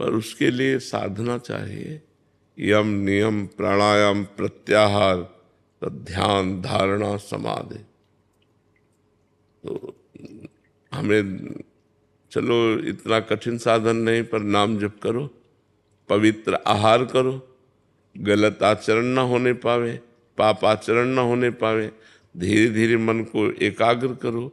पर उसके लिए साधना चाहिए। यम नियम प्राणायाम प्रत्याहार तो ध्यान धारणा समाधि। तो हमें चलो इतना कठिन साधन नहीं, पर नाम जप करो, पवित्र आहार करो, गलत आचरण ना होने पावे, पाप आचरण ना होने पावे, धीरे धीरे मन को एकाग्र करो,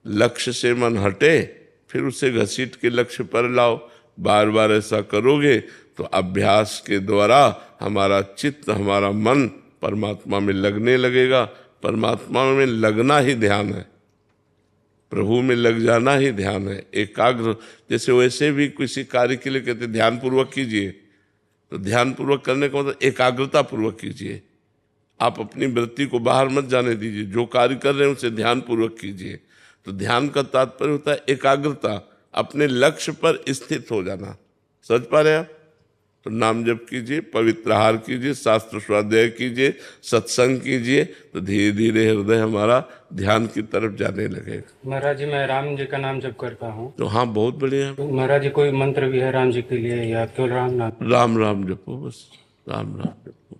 लक्ष्य से मन हटे फिर उसे घसीट के लक्ष्य पर लाओ। बार बार ऐसा करोगे तो अभ्यास के द्वारा हमारा चित्त हमारा मन परमात्मा में लगने लगेगा। परमात्मा में लगना ही ध्यान है, प्रभु में लग जाना ही ध्यान है। एकाग्र, जैसे वैसे भी किसी कार्य के लिए कहते ध्यान पूर्वक कीजिए, तो ध्यान पूर्वक करने का मतलब एकाग्रता पूर्वक कीजिए। आप अपनी वृत्ति को बाहर मत जाने दीजिए, जो कार्य कर रहे हैं उसे ध्यान पूर्वक कीजिए। तो ध्यान का तात्पर्य होता है एकाग्रता, अपने लक्ष्य पर स्थित हो जाना। समझ पा रहे हैं आप? तो नाम जप कीजिए, पवित्र आहार कीजिए, शास्त्र स्वाध्याय कीजिए, सत्संग कीजिए, तो धीरे धीरे हृदय हमारा ध्यान की तरफ जाने लगेगा। महाराज जी, मैं राम जी का नाम जप करता हूँ। तो हाँ, बहुत बढ़िया। तो महाराज जी, कोई मंत्र भी है राम जी के लिए या केवल राम नाम? राम राम जपो, बस राम राम जपो।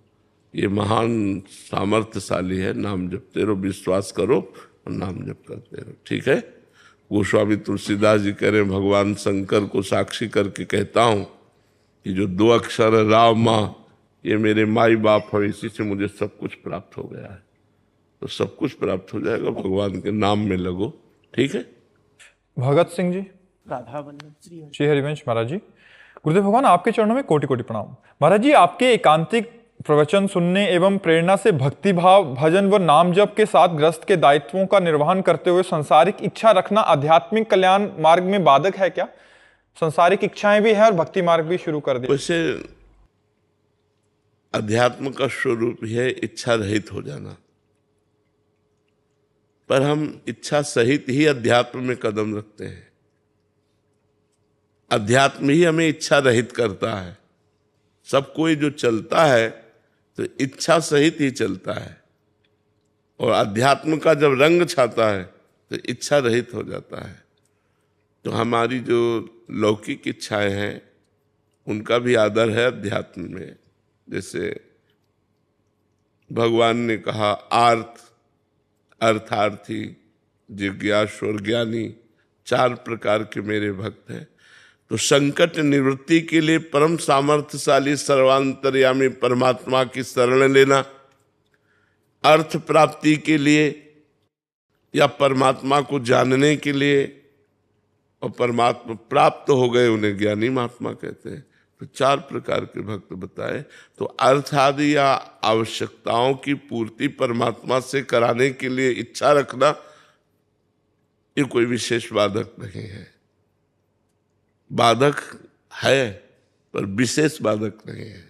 ये महान सामर्थ्यशाली है। नाम जपते रहो, विश्वास करो और नाम जप करते रहो, ठीक है। गोस्वामी तुलसीदास जी कह रहे हैं, भगवान शंकर को साक्षी करके कहता हूँ कि जो 2 अक्षर राम माँ, ये मेरे माई बाप है, इसी से मुझे सब कुछ प्राप्त हो गया है। तो सब कुछ प्राप्त हो जाएगा, भगवान के नाम में लगो, ठीक है। भगत सिंह जी, राधा वल्लभ श्री श्री हरिवंश महाराज जी, गुरुदेव भगवान आपके चरणों में कोटि कोटि प्रणाम। महाराज जी, आपके एकांतिक प्रवचन सुनने एवं प्रेरणा से भक्ति भाव, भजन व नाम जप के साथ ग्रस्त के दायित्वों का निर्वहन करते हुए सांसारिक इच्छा रखना आध्यात्मिक कल्याण मार्ग में बाधक है क्या? सांसारिक इच्छाएं भी है और भक्ति मार्ग भी शुरू कर दिया। वैसे अध्यात्म का स्वरूप है इच्छा रहित हो जाना, पर हम इच्छा सहित ही अध्यात्म में कदम रखते हैं। अध्यात्म ही हमें इच्छा रहित करता है। सब कोई जो चलता है तो इच्छा सहित ही चलता है, और अध्यात्म का जब रंग छाता है तो इच्छा रहित हो जाता है। तो हमारी जो लौकिक इच्छाएं हैं उनका भी आदर है अध्यात्म में। जैसे भगवान ने कहा, आर्थ, अर्थार्थी, जिज्ञासु और ज्ञानी 4 प्रकार के मेरे भक्त हैं। तो संकट निवृत्ति के लिए परम सामर्थ्यशाली सर्वांतर्यामी परमात्मा की शरण लेना, अर्थ प्राप्ति के लिए या परमात्मा को जानने के लिए, और परमात्मा प्राप्त हो गए उन्हें ज्ञानी महात्मा कहते हैं। तो 4 प्रकार के भक्त बताए। तो अर्थ आदि या आवश्यकताओं की पूर्ति परमात्मा से कराने के लिए इच्छा रखना, ये कोई विशेष बाधक नहीं है। बाधक है पर विशेष बाधक नहीं है।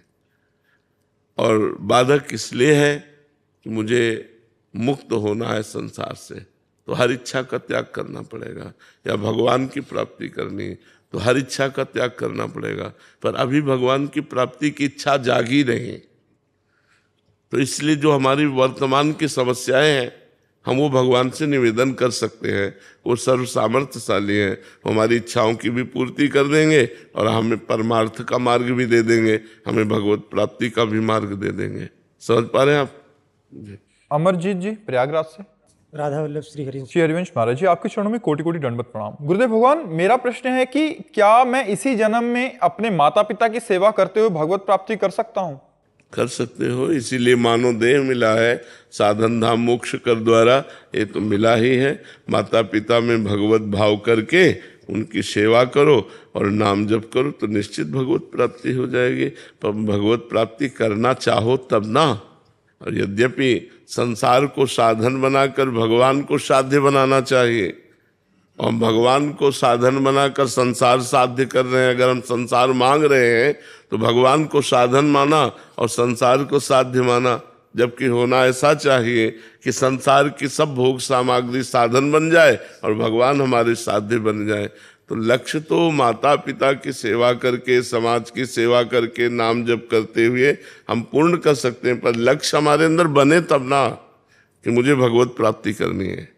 और बाधक इसलिए है कि मुझे मुक्त होना है संसार से, तो हर इच्छा का त्याग करना पड़ेगा, या भगवान की प्राप्ति करनी तो हर इच्छा का त्याग करना पड़ेगा। पर अभी भगवान की प्राप्ति की इच्छा जागी नहीं, तो इसलिए जो हमारी वर्तमान की समस्याएं हैं हम वो भगवान से निवेदन कर सकते हैं। वो सर्व सामर्थ्यशाली हैं, हमारी इच्छाओं की भी पूर्ति कर देंगे और हमें परमार्थ का मार्ग भी दे देंगे, हमें भगवत प्राप्ति का भी मार्ग दे देंगे। समझ पा रहे हैं आप? अमरजीत जी, प्रयागराज से, राधा वल्लभ श्री हरिवंश महाराज जी, आपके चरणों में कोटि कोटि दंडवत प्रणाम। गुरुदेव भगवान, मेरा प्रश्न है कि क्या मैं इसी जन्म में अपने माता पिता की सेवा करते हुए भगवत प्राप्ति कर सकता हूँ? कर सकते हो, इसीलिए मानव देह मिला है, साधन धाम मोक्ष कर द्वारा, ये तो मिला ही है। माता पिता में भगवत भाव करके उनकी सेवा करो और नाम जप करो तो निश्चित भगवत प्राप्ति हो जाएगी। पर भगवत प्राप्ति करना चाहो तब ना। और यद्यपि संसार को साधन बनाकर भगवान को साध्य बनाना चाहिए, और भगवान को साधन बनाकर संसार साध्य कर रहे हैं। अगर हम संसार मांग रहे हैं तो भगवान को साधन माना और संसार को साध्य माना, जबकि होना ऐसा चाहिए कि संसार की सब भोग सामग्री साधन बन जाए और भगवान हमारे साध्य बन जाए। तो लक्ष्य तो माता पिता की सेवा करके, समाज की सेवा करके, नाम जप करते हुए हम पूर्ण कर सकते हैं, पर लक्ष्य हमारे अंदर बने तब ना कि मुझे भगवत प्राप्ति करनी है।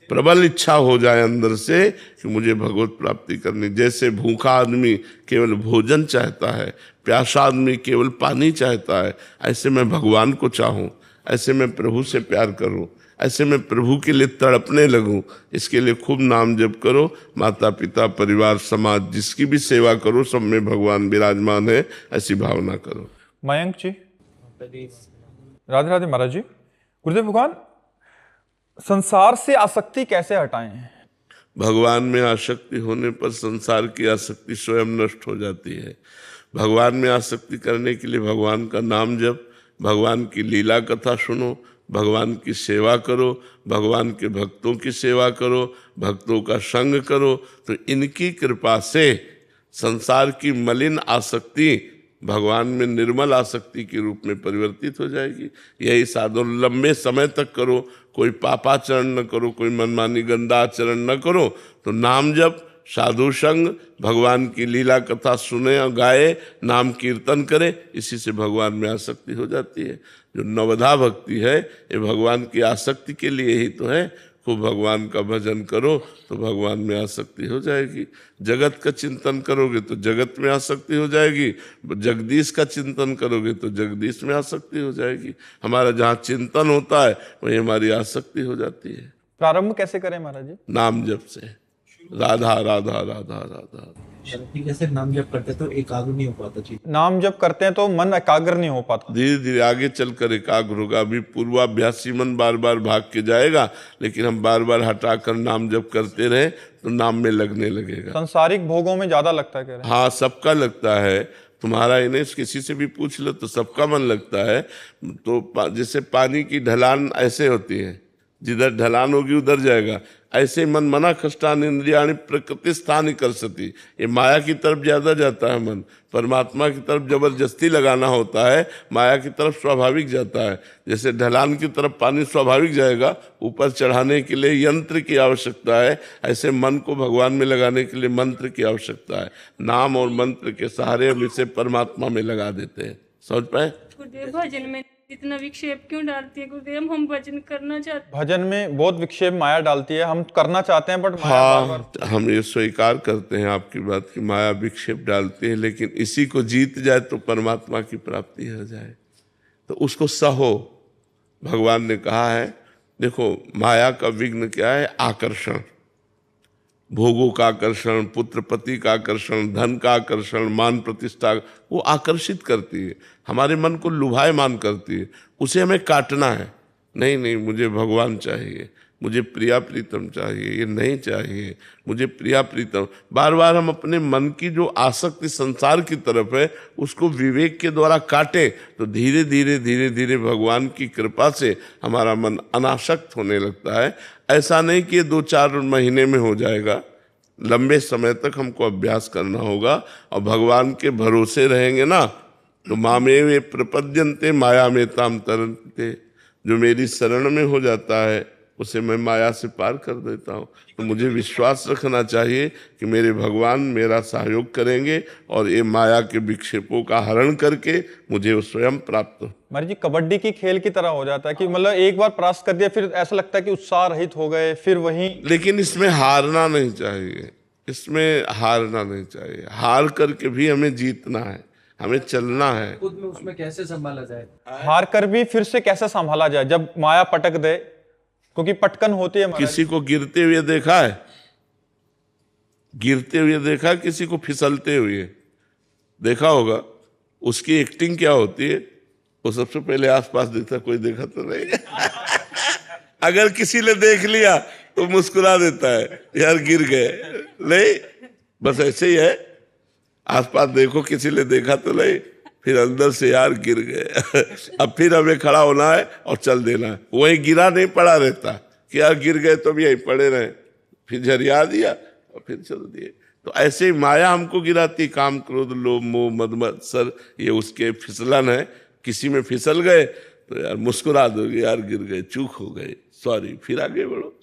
प्रबल इच्छा हो जाए अंदर से कि मुझे भगवत प्राप्ति करनी। जैसे भूखा आदमी केवल भोजन चाहता है, प्यासा आदमी केवल पानी चाहता है, ऐसे मैं भगवान को चाहूँ, ऐसे मैं प्रभु से प्यार करूँ, ऐसे मैं प्रभु के लिए तड़पने लगूं। इसके लिए खूब नाम जप करो, माता पिता परिवार समाज जिसकी भी सेवा करो, सब में भगवान विराजमान है, ऐसी भावना करो। मयंक जी, राधे राधे महाराज जी। गुरुदेव भगवान, संसार से आसक्ति कैसे हटाएं? भगवान में आसक्ति होने पर संसार की आसक्ति स्वयं नष्ट हो जाती है। भगवान में आसक्ति करने के लिए भगवान का नाम जप, भगवान की लीला कथा सुनो, भगवान की सेवा करो, भगवान के भक्तों की सेवा करो, भक्तों का संग करो, तो इनकी कृपा से संसार की मलिन आसक्ति भगवान में निर्मल आसक्ति के रूप में परिवर्तित हो जाएगी। यही साधन लंबे समय तक करो, कोई पापाचरण न करो, कोई मनमानी गंदा आचरण न करो, तो नाम जप, साधु संग, भगवान की लीला कथा सुने और गाए, नाम कीर्तन करे, इसी से भगवान में आसक्ति हो जाती है। जो नवधा भक्ति है ये भगवान की आसक्ति के लिए ही तो है। खूब भगवान का भजन करो तो भगवान में आसक्ति हो जाएगी। जगत का चिंतन करोगे तो जगत में आसक्ति हो जाएगी, जगदीश का चिंतन करोगे तो जगदीश में आसक्ति हो जाएगी। हमारा जहाँ चिंतन होता है वही हमारी आसक्ति हो जाती है। प्रारंभ कैसे करें महाराज जी? नाम जप से, राधा राधा राधा राधा। जैसे नाम जप करते तो एकाग्र नहीं हो पाता चीज। नाम जब करते हैं तो मन एकाग्र नहीं हो पाता। धीरे धीरे आगे चलकर एकाग्र होगा। अभी पूर्वाभ्यासी मन बार बार भाग के जाएगा, लेकिन हम बार बार हटाकर नाम जप करते रहे तो नाम में लगने लगेगा। सांसारिक भोगों में ज्यादा लगता है कह रहे हैं। हाँ, सबका लगता है, तुम्हारा इन्हें किसी से भी पूछ लो तो सबका मन लगता है। तो जैसे पानी की ढलान ऐसे होती है, जिधर ढलान होगी उधर जाएगा। ऐसे मन मना खष्टान इंद्रियाणि प्रकृति स्थान कर सती, ये माया की तरफ ज्यादा जाता है मन। परमात्मा की तरफ जबरदस्ती लगाना होता है, माया की तरफ स्वाभाविक जाता है। जैसे ढलान की तरफ पानी स्वाभाविक जाएगा, ऊपर चढ़ाने के लिए यंत्र की आवश्यकता है, ऐसे मन को भगवान में लगाने के लिए मंत्र की आवश्यकता है। नाम और मंत्र के सहारे हम इसे परमात्मा में लगा देते हैं। समझ पाए? गुरुदेव, भजन में इतना विक्षेप क्यों डालती है गुरुदेव? हम भजन करना चाहते हैं। भजन में बहुत विक्षेप माया डालती है, हम करना चाहते हैं बट माया हाँ, बार बार। हम ये स्वीकार करते हैं आपकी बात की माया विक्षेप डालती है, लेकिन इसी को जीत जाए तो परमात्मा की प्राप्ति हो जाए, तो उसको सहो। भगवान ने कहा है, देखो माया का विघ्न क्या है? आकर्षण, भोगों का आकर्षण, पुत्र पति का आकर्षण, धन का आकर्षण, मान प्रतिष्ठा, वो आकर्षित करती है, हमारे मन को लुभायमान करती है। उसे हमें काटना है। नहीं नहीं, मुझे भगवान चाहिए, मुझे प्रिया प्रीतम चाहिए, ये नहीं चाहिए, मुझे प्रिया प्रीतम। बार बार हम अपने मन की जो आसक्ति संसार की तरफ है उसको विवेक के द्वारा काटे तो धीरे धीरे धीरे धीरे भगवान की कृपा से हमारा मन अनासक्त होने लगता है। ऐसा नहीं कि 2-4 महीने में हो जाएगा, लंबे समय तक हमको अभ्यास करना होगा। और भगवान के भरोसे रहेंगे ना तो मामे वे प्रपद्यन्ते माया में ताम तरन्ते, जो मेरी शरण में हो जाता है उसे मैं माया से पार कर देता हूँ। तो मुझे विश्वास रखना चाहिए कि मेरे भगवान मेरा सहयोग करेंगे और ये माया के विक्षेपों का हरण करके मुझे वो स्वयं प्राप्त हो। महाराज जी, कबड्डी की खेल की तरह हो जाता है कि मतलब एक बार परास्त कर दिया फिर ऐसा लगता है कि उत्साह रहित हो गए, फिर वहीं। लेकिन इसमें हारना नहीं चाहिए, इसमें हारना नहीं चाहिए। हार करके भी हमें जीतना है, हमें चलना है। खुद में उसमें कैसे संभाला जाए? हार कर भी फिर से कैसे संभाला जाए जब माया पटक दे, क्योंकि पटकन होती है महाराज। किसी को गिरते हुए देखा है? गिरते हुए देखा, किसी को फिसलते हुए देखा होगा। उसकी एक्टिंग क्या होती है? वो सबसे पहले आसपास देखता, कोई देखा तो नहीं। अगर किसी ने देख लिया तो मुस्कुरा देता है, यार गिर गए। नहीं, बस ऐसे ही है। आसपास देखो, किसी ने देखा तो नहीं, फिर अंदर से यार गिर गए। अब फिर हमें खड़ा होना है और चल देना है। वही गिरा नहीं पड़ा रहता कि यार गिर गए तो भी यहीं पड़े रहे, फिर झरिया दिया और फिर चल दिए। तो ऐसे ही माया हमको गिराती, काम क्रोध लोभ मोह मद मत्सर, ये उसके फिसलन है। किसी में फिसल गए तो यार मुस्कुरा दोगे, यार गिर गए, चूक हो गए, सॉरी, फिर आगे बढ़ो।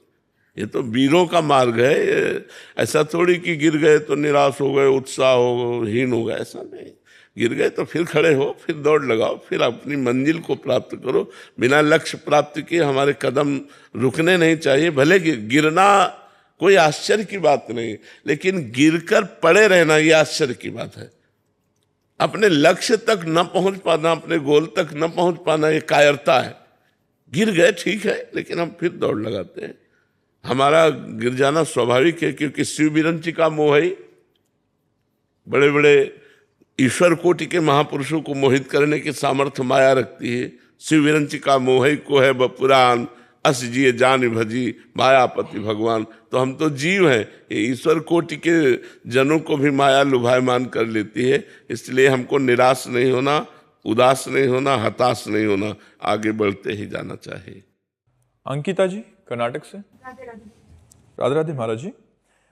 ये तो वीरों का मार्ग है। ऐसा थोड़ी कि गिर गए तो निराश हो गए, उत्साह हो हीन हो गए, ऐसा नहीं। गिर गए तो फिर खड़े हो, फिर दौड़ लगाओ, फिर अपनी मंजिल को प्राप्त करो। बिना लक्ष्य प्राप्ति के हमारे कदम रुकने नहीं चाहिए। भले गिरना कोई आश्चर्य की बात नहीं, लेकिन गिरकर पड़े रहना ये आश्चर्य की बात है। अपने लक्ष्य तक न पहुंच पाना, अपने गोल तक न पहुंच पाना, ये कायरता है। गिर गए ठीक है, लेकिन हम फिर दौड़ लगाते हैं। हमारा गिर जाना स्वाभाविक है, क्योंकि शिव विरंचिका मोहि, बड़े बड़े ईश्वर कोटि के महापुरुषों को मोहित करने की सामर्थ्य माया रखती है। शिव विरंचिका मोहि को है बपुरान, अस जिए जान भजी मायापति भगवान। तो हम तो जीव हैं, ये ईश्वर कोटि के जनों को भी माया लुभायमान कर लेती है। इसलिए हमको निराश नहीं होना, उदास नहीं होना, हताश नहीं होना, आगे बढ़ते ही जाना चाहिए। अंकिता जी कर्नाटक से। राधे राधे महाराज जी।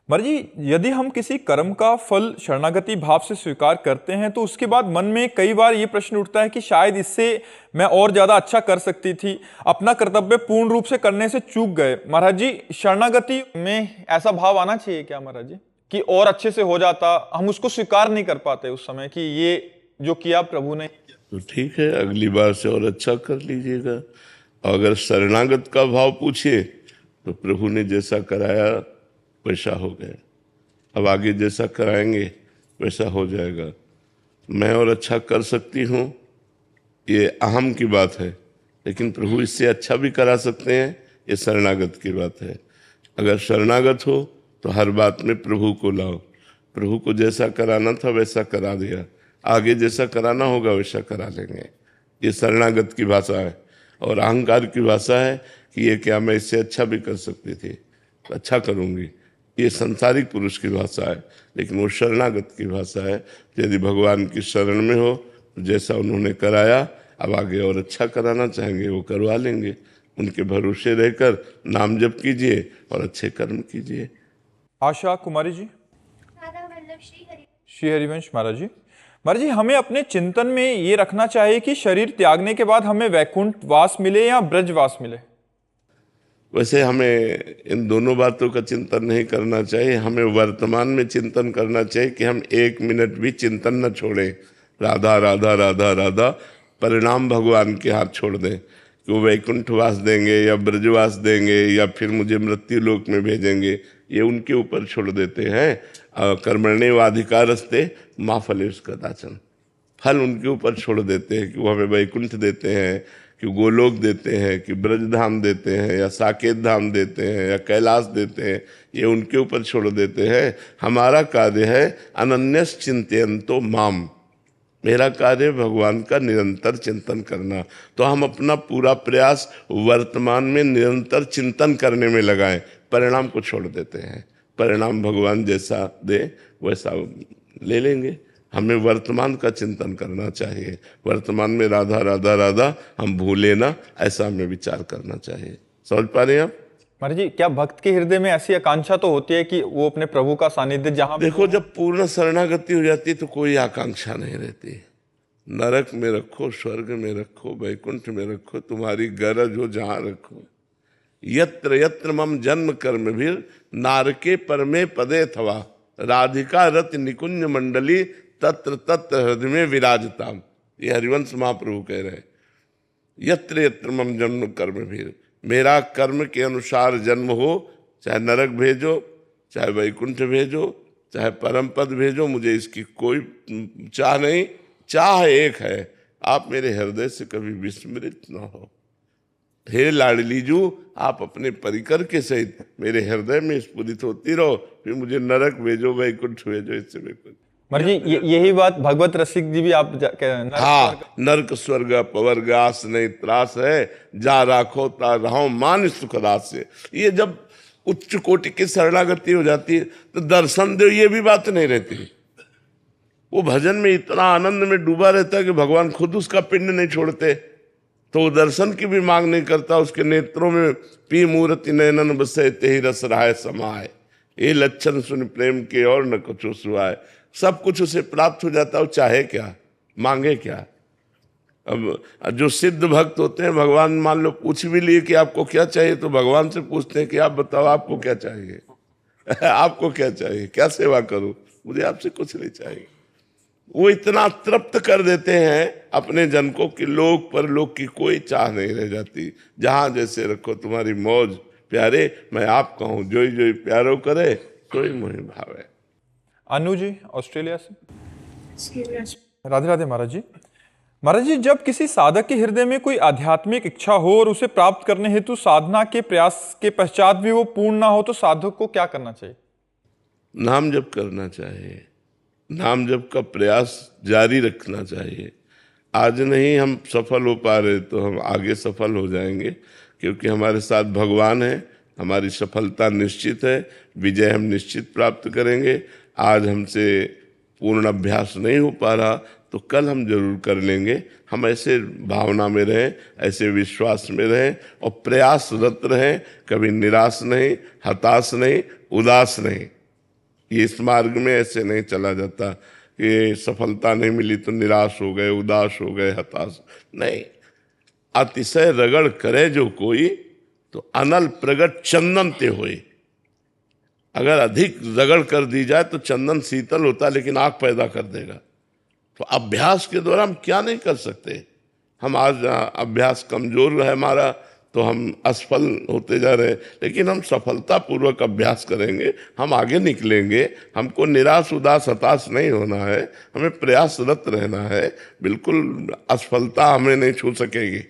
महाराज जी, यदि हम किसी कर्म का फल शरणागति भाव से स्वीकार करते हैं तो उसके बाद मन में कई बार ये प्रश्न उठता है कि शायद इससे मैं और ज्यादा अच्छा कर सकती थी, अपना कर्तव्य पूर्ण रूप से करने से चूक गए। महाराज जी, शरणागति में ऐसा भाव आना चाहिए क्या महाराज जी, कि और अच्छे से हो जाता, हम उसको स्वीकार नहीं कर पाते उस समय कि ये जो किया प्रभु ने। तो ठीक है, अगली बार से और अच्छा कर लीजिएगा। अगर शरणागत का भाव पूछिए तो प्रभु ने जैसा कराया वैसा हो गया, अब आगे जैसा कराएंगे वैसा हो जाएगा। मैं और अच्छा कर सकती हूँ, ये अहम की बात है, लेकिन प्रभु इससे अच्छा भी करा सकते हैं, ये शरणागत की बात है। अगर शरणागत हो तो हर बात में प्रभु को लाओ। प्रभु को जैसा कराना था वैसा करा दिया, आगे जैसा कराना होगा वैसा करा लेंगे। ये शरणागत की भाषा है। और अहंकार की भाषा है कि ये क्या, मैं इससे अच्छा भी कर सकती थी तो अच्छा करूँगी, ये संसारिक पुरुष की भाषा है। लेकिन वो शरणागत की भाषा है। यदि भगवान की शरण में हो तो जैसा उन्होंने कराया, अब आगे और अच्छा कराना चाहेंगे वो करवा लेंगे। उनके भरोसे रहकर नाम जप कीजिए और अच्छे कर्म कीजिए। आशा कुमारी जी। श्री हरिवंश महाराज जी। महाराज जी, हमें अपने चिंतन में ये रखना चाहिए कि शरीर त्यागने के बाद हमें वैकुंठ वास मिले या ब्रजवास मिले। वैसे हमें इन दोनों बातों का चिंतन नहीं करना चाहिए। हमें वर्तमान में चिंतन करना चाहिए कि हम एक मिनट भी चिंतन न छोड़ें, राधा राधा राधा राधा। परिणाम भगवान के हाथ छोड़ दें कि वो वैकुंठवास देंगे या ब्रजवास देंगे या फिर मुझे मृत्यु लोक में भेजेंगे, ये उनके ऊपर छोड़ देते हैं। कर्मण्येवाधिकारस्ते मा फलेषु कदाचन, फल उनके ऊपर छोड़ देते हैं कि वो हमें वैकुंठ देते हैं, कि गोलोक देते हैं, कि ब्रजधाम देते हैं, या साकेत धाम देते हैं, या कैलाश देते हैं, ये उनके ऊपर छोड़ देते हैं। हमारा कार्य है अनन्यस चिंतयन्तो माम, मेरा कार्य भगवान का निरंतर चिंतन करना। तो हम अपना पूरा प्रयास वर्तमान में निरंतर चिंतन करने में लगाएं, परिणाम को छोड़ देते हैं। परिणाम भगवान जैसा दे वैसा ले लेंगे। हमें वर्तमान का चिंतन करना चाहिए। वर्तमान में राधा राधा राधा हम भूले ना, ऐसा हमें विचार करना चाहिए। समझ पा रहे हैं आप महाराज जी? क्या भक्त के हृदय में ऐसी आकांक्षा तो होती है कि वो अपने प्रभु का सानिध्य जहां देखो, जब पूर्ण शरणागति हो जाती है तो कोई आकांक्षा नहीं रहती। नरक में रखो, स्वर्ग में रखो, वैकुंठ में रखो, तुम्हारी गरज हो जहां रखो। यत्र यत्र मम जन्म कर्म भीर नारके परमे पदे थवा, राधिका रति निकुंज मंडली तत्र तत्र हृदय में विराजताम। ये हरिवंश महाप्रभु कह रहे हैं। यत्र यत्र मम जन्म कर्म भीर, मेरा कर्म के अनुसार जन्म हो, चाहे नरक भेजो, चाहे वैकुंठ भेजो, चाहे परम पद भेजो, मुझे इसकी कोई चाह नहीं। चाह एक है, आप मेरे हृदय से कभी विस्मृत न हो। हे लाडलीजू, आप अपने परिकर के सहित मेरे हृदय में स्फुरित होती रहो, फिर मुझे नरक भेजो, वैकुंठ भेजो, इससे वैकुंठ। महाराज जी, यही बात भगवत रसिक जी भी आप हाँ, नरक स्वर्ग अपवर्ग आस नहीं त्रास है, जा राखो ता रहो मान सुखदास से। ये जब उच्च कोटि की शरणागति हो जाती है तो दर्शन दो, ये भी बात नहीं रहती। वो भजन में इतना आनंद में डूबा रहता है कि भगवान खुद उसका पिंड नहीं छोड़ते, तो वो दर्शन की भी मांग नहीं करता। उसके नेत्रों में पी मूर्ति नयनन बसे तेहि रस रहाय समाए, ये लक्षण सुन प्रेम के और न कुछ सुहाए। सब कुछ उसे प्राप्त हो जाता है, वो चाहे क्या, मांगे क्या। अब जो सिद्ध भक्त होते हैं, भगवान मान लो पूछ भी लिए कि आपको क्या चाहिए, तो भगवान से पूछते हैं कि आप बताओ आपको क्या चाहिए आपको क्या चाहिए, क्या सेवा करूं, मुझे आपसे कुछ नहीं चाहिए। वो इतना तृप्त कर देते हैं अपने जन को कि लोक परलोक की कोई चाह नहीं रह जाती। जहां जैसे रखो तुम्हारी मौज प्यारे, मैं आप कहूँ जोई जोई प्यारो करे कोई मोहि भावे। अनु जी ऑस्ट्रेलिया से। राधे राधे महाराज जी। महाराज जी, जब किसी साधक के हृदय में कोई आध्यात्मिक इच्छा हो और उसे प्राप्त करने हेतु साधना के प्रयास के पश्चात भी वो पूर्ण ना हो, तो साधक को क्या करना चाहिए? नाम जप करना चाहिए, नाम जप का प्रयास जारी रखना चाहिए। आज नहीं हम सफल हो पा रहे तो हम आगे सफल हो जाएंगे, क्योंकि हमारे साथ भगवान है। हमारी सफलता निश्चित है, विजय हम निश्चित प्राप्त करेंगे। आज हमसे पूर्ण अभ्यास नहीं हो पा रहा तो कल हम जरूर कर लेंगे। हम ऐसे भावना में रहें, ऐसे विश्वास में रहें और प्रयासरत रहें, कभी निराश नहीं, हताश नहीं, उदास नहीं। ये इस मार्ग में ऐसे नहीं चला जाता कि सफलता नहीं मिली तो निराश हो गए, उदास हो गए, हताश नहीं। अतिशय रगड़ करे जो कोई तो अनल प्रगट चंदन ते होए। अगर अधिक रगड़ कर दी जाए तो चंदन शीतल होता है लेकिन आग पैदा कर देगा। तो अभ्यास के द्वारा हम क्या नहीं कर सकते। हम आज अभ्यास कमजोर है हमारा तो हम असफल होते जा रहे हैं, लेकिन हम सफलतापूर्वक अभ्यास करेंगे, हम आगे निकलेंगे। हमको निराश उदास हताश नहीं होना है, हमें प्रयासरत रहना है। बिल्कुल असफलता हमें नहीं छू सकेगी।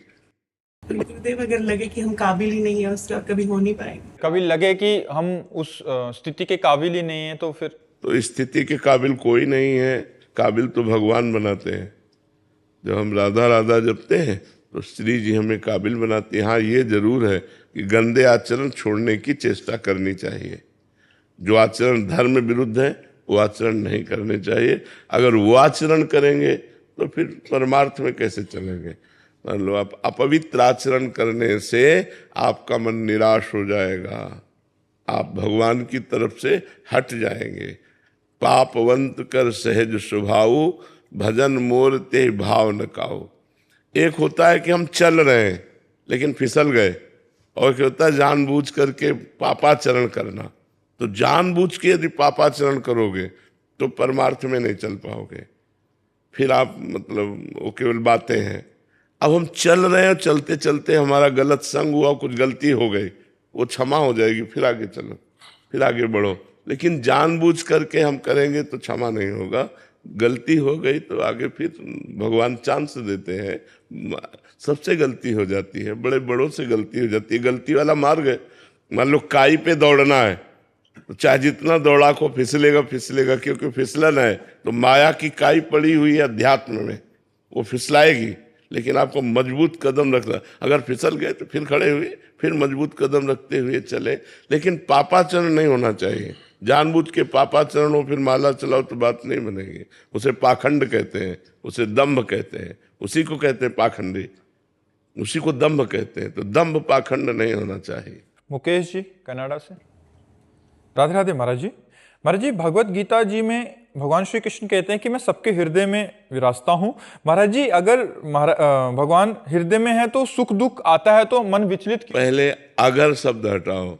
गुरुदेव, अगर लगे कि हम काबिल ही नहीं है उसका, कभी हो नहीं पाएंगे। कभी लगे कि हम उस स्थिति के काबिल ही नहीं है तो फिर? तो स्थिति के काबिल कोई नहीं है, काबिल तो भगवान बनाते हैं। जब हम राधा राधा जपते हैं तो श्री जी हमें काबिल बनाती है। हाँ, ये जरूर है कि गंदे आचरण छोड़ने की चेष्टा करनी चाहिए। जो आचरण धर्म विरुद्ध है वो आचरण नहीं करने चाहिए। अगर वो आचरण करेंगे तो फिर परमार्थ में कैसे चलेंगे। मान लो आप अपवित्र आचरण करने से आपका मन निराश हो जाएगा, आप भगवान की तरफ से हट जाएंगे। पापवंत कर सहज स्वभाव, भजन मोर ते भाव न काओ। एक होता है कि हम चल रहे हैं लेकिन फिसल गए, और क्या होता है जानबूझ करके पापाचरण करना। तो जानबूझ के यदि पापाचरण करोगे तो परमार्थ में नहीं चल पाओगे, फिर आप मतलब वो केवल बातें हैं। अब हम चल रहे हैं, चलते चलते हमारा गलत संग हुआ, कुछ गलती हो गई, वो क्षमा हो जाएगी, फिर आगे चलो, फिर आगे बढ़ो। लेकिन जानबूझ करके हम करेंगे तो क्षमा नहीं होगा। गलती हो गई तो आगे फिर भगवान चांस देते हैं। सबसे गलती हो जाती है, बड़े बड़ों से गलती हो जाती है। गलती वाला मार्ग है। मान लो काई पे दौड़ना है तो चाहे जितना दौड़ा को फिसलेगा फिसलेगा, क्योंकि फिसलन है तो माया की काई पड़ी हुई है अध्यात्म में, वो फिसलाएगी। लेकिन आपको मजबूत कदम रखना। अगर फिसल गए तो फिर खड़े हुए, फिर मजबूत कदम रखते हुए चले। लेकिन पापाचरण नहीं होना चाहिए। जानबूझ के पापाचरण हो फिर माला चलाओ तो बात नहीं बनेगी। उसे पाखंड कहते हैं, उसे दंभ कहते हैं, उसी को कहते हैं पाखंडी, उसी को दंभ कहते हैं। तो दंभ पाखंड नहीं होना चाहिए। मुकेश जी कनाडा से। राधे राधे महाराज जी। महाराज जी, भगवत गीता जी में भगवान श्री कृष्ण कहते हैं कि मैं सबके हृदय में विराजता हूं। महाराज जी, अगर भगवान हृदय में है तो सुख दुख आता है तो मन विचलित। पहले अगर शब्द हटाओ।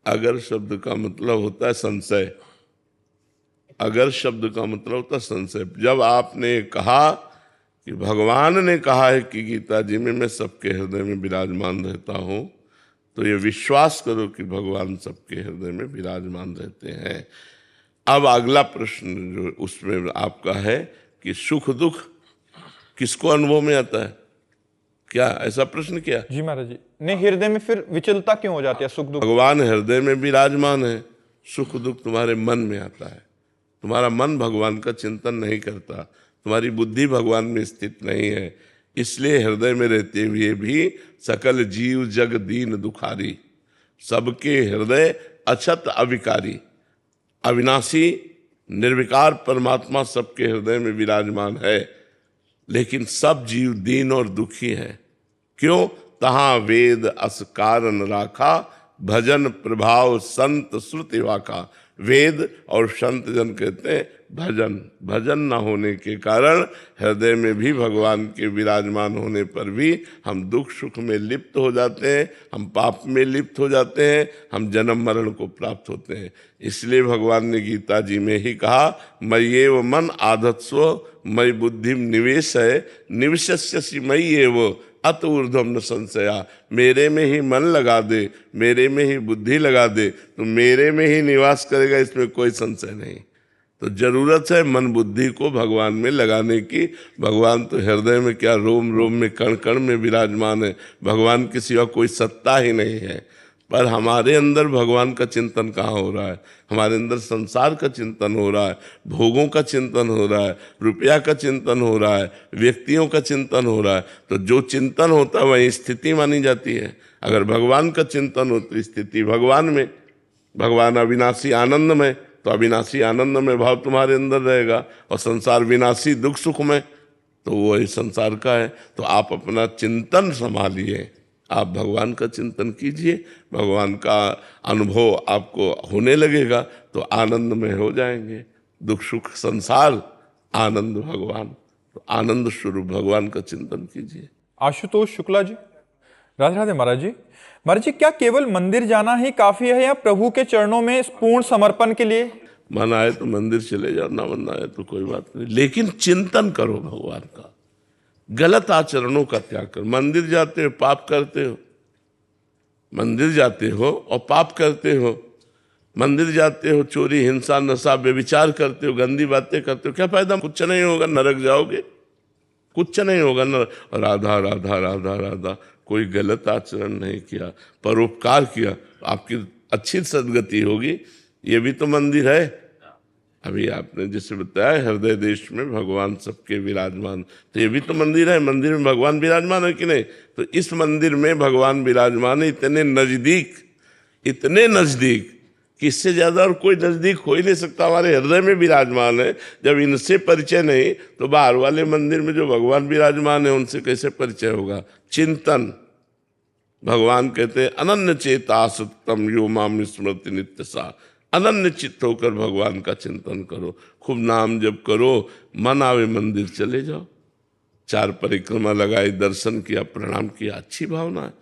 अगर शब्द का मतलब होता है संशय। अगर शब्द का मतलब होता है संशय। जब आपने कहा कि भगवान ने कहा है कि गीता जी में मैं सबके हृदय में विराजमान रहता हूं, तो ये विश्वास करो कि भगवान सबके हृदय में विराजमान रहते हैं। अब अगला प्रश्न जो उसमें आपका है कि सुख दुख किसको अनुभव में आता है, क्या ऐसा प्रश्न किया? जी महाराज जी। नहीं, हृदय में फिर विचलता क्यों हो जाती है सुख दुख? भगवान हृदय में विराजमान है, सुख दुख तुम्हारे मन में आता है। तुम्हारा मन भगवान का चिंतन नहीं करता, तुम्हारी बुद्धि भगवान में स्थित नहीं है। इसलिए हृदय में रहते हुए भी सकल जीव जग दीन दुखारी, सबके हृदय अछत अविकारी। अविनाशी निर्विकार परमात्मा सबके हृदय में विराजमान है, लेकिन सब जीव दीन और दुखी है। क्यों? तहां वेद अस कारण राखा, भजन प्रभाव संत श्रुति वाका। वेद और संत जन कहते हैं भजन। भजन न होने के कारण हृदय में भी भगवान के विराजमान होने पर भी हम दुख सुख में लिप्त हो जाते हैं, हम पाप में लिप्त हो जाते हैं, हम जन्म मरण को प्राप्त होते हैं। इसलिए भगवान ने गीता जी में ही कहा, मय्येव मन आधत्स्व मयि बुद्धिम निवेशय निवशस्यसि मय्येव अत ऊर्ध्वम न संशया। मेरे में ही मन लगा दे, मेरे में ही बुद्धि लगा दे, तो मेरे में ही निवास करेगा, इसमें कोई संशय नहीं। तो जरूरत है मन बुद्धि को भगवान में लगाने की। भगवान तो हृदय में क्या, रोम रोम में, कण कण में विराजमान है। भगवान के सिवा कोई सत्ता ही नहीं है। पर हमारे अंदर भगवान का चिंतन कहाँ हो रहा है? हमारे अंदर संसार का चिंतन हो रहा है, भोगों का चिंतन हो रहा है, रुपया का चिंतन हो रहा है, व्यक्तियों का चिंतन हो रहा है। तो जो चिंतन होता है वही स्थिति मानी जाती है। अगर भगवान का चिंतन हो तो स्थिति भगवान में। भगवान अविनाशी आनंद में, तो अविनाशी आनंद में भाव तुम्हारे अंदर रहेगा। और संसार विनाशी दुख सुख में, तो वही संसार का है। तो आप अपना चिंतन संभालिए, आप भगवान का चिंतन कीजिए, भगवान का अनुभव आपको होने लगेगा, तो आनंद में हो जाएंगे। दुख सुख संसार, आनंद भगवान। तो आनंद स्वरूप भगवान का चिंतन कीजिए। आशुतोष शुक्ला जी, राधे राधे महाराज जी। महाराज जी, क्या केवल मंदिर जाना ही काफी है या प्रभु के चरणों में पूर्ण समर्पण के लिए? मन आए तो मंदिर चले जाओ, ना मन आए तो कोई बात नहीं, लेकिन चिंतन करो भगवान का। गलत आचरणों का त्याग करो। मंदिर जाते हो, पाप करते हो। मंदिर जाते हो और पाप करते हो। मंदिर जाते हो, चोरी हिंसा नशा व्यभिचार करते हो, गंदी बातें करते हो, क्या फायदा? कुछ नहीं होगा, नरक जाओगे, कुछ नहीं होगा। राधा राधा राधा राधा, कोई गलत आचरण नहीं किया, परोपकार किया, आपकी अच्छी सदगति होगी। ये भी तो मंदिर है। अभी आपने जैसे बताया हृदय देश में भगवान सबके विराजमान, तो ये भी तो मंदिर है। मंदिर में भगवान विराजमान है कि नहीं? तो इस मंदिर में भगवान विराजमान है, इतने नजदीक, इतने नजदीक कि इससे ज्यादा और कोई नजदीक हो ही नहीं सकता। हमारे हृदय में विराजमान है। जब इनसे परिचय नहीं तो बाहर वाले मंदिर में जो भगवान विराजमान है उनसे कैसे परिचय होगा? चिंतन। भगवान कहते हैं अनन्य चेता सत्तम यो माम स्मृति नित्य सा। अनन्य चित्त होकर भगवान का चिंतन करो, खूब नाम जप करो, मन आवे मंदिर चले जाओ, 4 परिक्रमा लगाई, दर्शन किया, प्रणाम किया, अच्छी भावना है।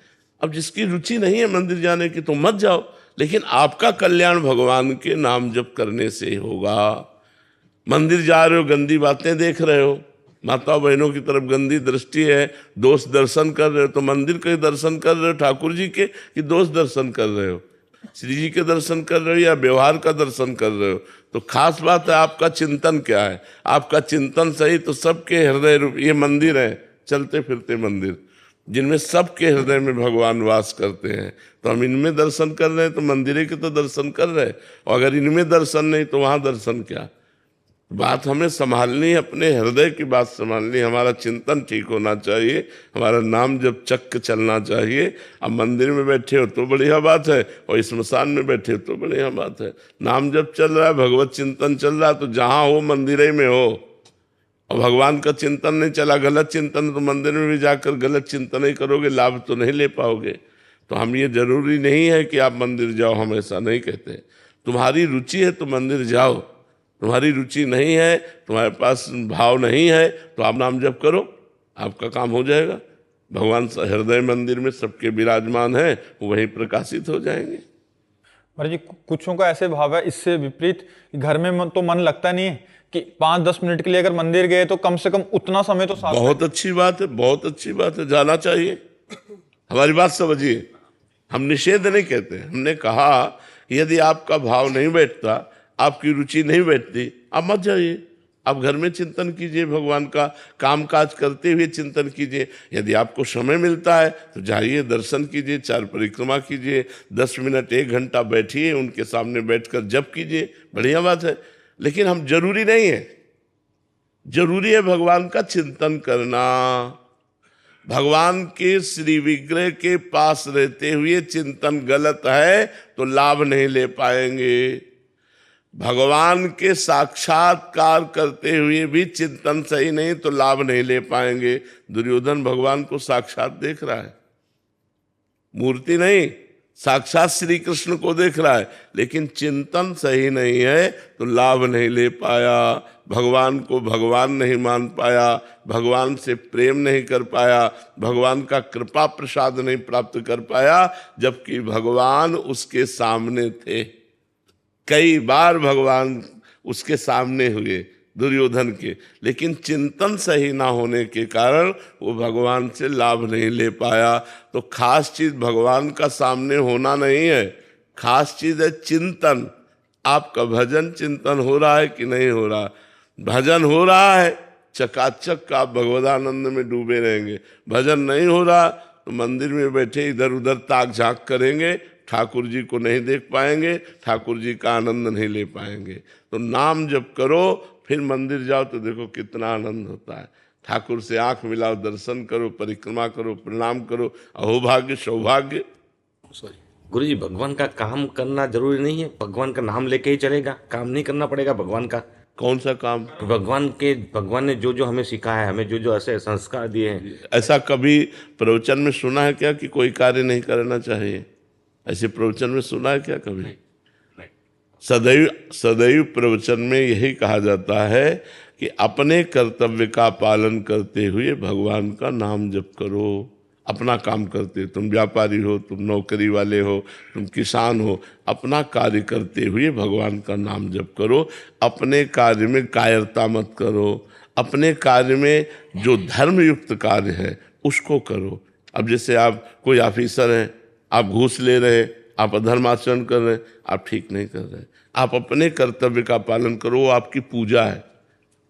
अब जिसकी रुचि नहीं है मंदिर जाने की तो मत जाओ, लेकिन आपका कल्याण भगवान के नाम जप करने से होगा। मंदिर जा रहे हो, गंदी बातें देख रहे हो, माता बहनों की तरफ गंदी दृष्टि है, दोष दर्शन कर रहे हो, तो मंदिर के दर्शन कर रहे हो ठाकुर जी के कि दोष दर्शन कर रहे हो? श्री जी के दर्शन कर रहे हो या व्यवहार का दर्शन कर रहे हो? तो खास बात है आपका चिंतन क्या है। आपका चिंतन सही तो सबके हृदय रूप ये मंदिर है, चलते फिरते मंदिर, जिनमें सबके हृदय में भगवान वास करते हैं। तो हम इनमें दर्शन कर रहे हैं तो मंदिर के तो दर्शन कर रहे हैं, और अगर इनमें दर्शन नहीं तो वहाँ दर्शन क्या? बात हमें संभालनी है, अपने हृदय की बात संभालनी। हमारा चिंतन ठीक होना चाहिए, हमारा नाम जब चक्क चलना चाहिए। अब मंदिर में बैठे हो तो बढ़िया बात है, और स्मशान में बैठे हो तो बढ़िया बात है। नाम जब चल रहा है, भगवत चिंतन चल रहा है, तो जहाँ हो मंदिर ही में हो। और भगवान का चिंतन नहीं चला, गलत चिंतन, तो मंदिर में भी जाकर गलत चिंतन ही करोगे, लाभ तो नहीं ले पाओगे। तो हम ये जरूरी नहीं है कि आप मंदिर जाओ, हम ऐसा नहीं कहते। तुम्हारी रुचि है तो मंदिर जाओ, तुम्हारी रुचि नहीं है, तुम्हारे पास भाव नहीं है, तो आप नाम जप करो, आपका काम हो जाएगा। भगवान हृदय मंदिर में सबके विराजमान है, वहीं प्रकाशित हो जाएंगे। महाराज जी, कुछों का ऐसे भाव है इससे विपरीत, घर में तो मन लगता नहीं है कि 5-10 मिनट के लिए अगर मंदिर गए तो कम से कम उतना समय तो साथ। बहुत अच्छी बात है, बहुत अच्छी बात है, जाना चाहिए। हमारी बात समझिए, हम निषेध नहीं कहते। हमने कहा यदि आपका भाव नहीं बैठता, आपकी रुचि नहीं बैठती, आप मत जाइए। आप घर में चिंतन कीजिए, भगवान का काम काज करते हुए चिंतन कीजिए। यदि आपको समय मिलता है तो जाइए, दर्शन कीजिए, 4 परिक्रमा कीजिए, 10 मिनट 1 घंटा बैठिए, उनके सामने बैठकर जप कीजिए, बढ़िया बात है। लेकिन हम जरूरी नहीं है, जरूरी है भगवान का चिंतन करना। भगवान के श्री विग्रह के पास रहते हुए चिंतन गलत है तो लाभ नहीं ले पाएंगे। भगवान के साक्षात्कार करते हुए भी चिंतन सही नहीं तो लाभ नहीं ले पाएंगे। दुर्योधन भगवान को साक्षात देख रहा है, मूर्ति नहीं, साक्षात श्री कृष्ण को देख रहा है, लेकिन चिंतन सही नहीं है तो लाभ नहीं ले पाया, भगवान को भगवान नहीं मान पाया, भगवान से प्रेम नहीं कर पाया, भगवान का कृपा प्रसाद नहीं प्राप्त कर पाया, जबकि भगवान उसके सामने थे। कई बार भगवान उसके सामने हुए दुर्योधन के, लेकिन चिंतन सही ना होने के कारण वो भगवान से लाभ नहीं ले पाया। तो खास चीज भगवान का सामने होना नहीं है, खास चीज है चिंतन। आपका भजन चिंतन हो रहा है कि नहीं हो रहा? भजन हो रहा है, चकाचक आप भगवदानंद में डूबे रहेंगे। भजन नहीं हो रहा तो मंदिर में बैठे इधर उधर ताक झांक करेंगे, ठाकुर जी को नहीं देख पाएंगे, ठाकुर जी का आनंद नहीं ले पाएंगे। तो नाम जप करो, फिर मंदिर जाओ तो देखो कितना आनंद होता है। ठाकुर से आंख मिलाओ, दर्शन करो, परिक्रमा करो, प्रणाम करो, अहोभाग्य सौभाग्य। गुरु जी, भगवान का काम करना जरूरी नहीं है? भगवान का नाम लेके ही चलेगा, काम नहीं करना पड़ेगा भगवान का? कौन सा काम? भगवान ने जो जो हमें सिखाया है, हमें जो जो ऐसे संस्कार दिए हैं। ऐसा कभी प्रवचन में सुना है क्या कि कोई कार्य नहीं करना चाहिए? ऐसे प्रवचन में सुना है क्या कभी? सदैव सदैव प्रवचन में यही कहा जाता है कि अपने कर्तव्य का पालन करते हुए भगवान का नाम जप करो। अपना काम करते, तुम व्यापारी हो, तुम नौकरी वाले हो, तुम किसान हो, अपना कार्य करते हुए भगवान का नाम जप करो। अपने कार्य में कायरता मत करो, अपने कार्य में जो धर्मयुक्त कार्य है उसको करो। अब जैसे आप कोई ऑफिसर हैं, आप घूस ले रहे, आप अधर्म आचरण कर रहे, आप ठीक नहीं कर रहे। आप अपने कर्तव्य का पालन करो, वो आपकी पूजा है।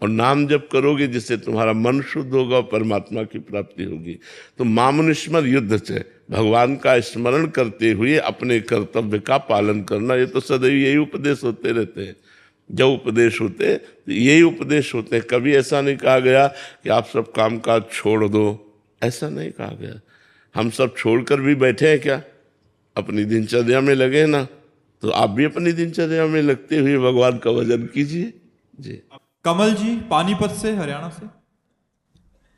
और नाम जप करोगे जिससे तुम्हारा मन शुद्ध होगा और परमात्मा की प्राप्ति होगी। तो मामनुष्मर युद्ध से भगवान का स्मरण करते हुए अपने कर्तव्य का पालन करना, ये तो सदैव यही उपदेश होते रहते हैं। जब उपदेश होते तो यही उपदेश होते हैं। कभी ऐसा नहीं कहा गया कि आप सब काम काज छोड़ दो, ऐसा नहीं कहा गया। हम सब छोड़कर भी बैठे हैं क्या? अपनी दिनचर्या में लगे ना, तो आप भी अपनी दिनचर्या में लगते हुए भगवान का भजन कीजिए। जी। कमल जी पानीपत से, हरियाणा से।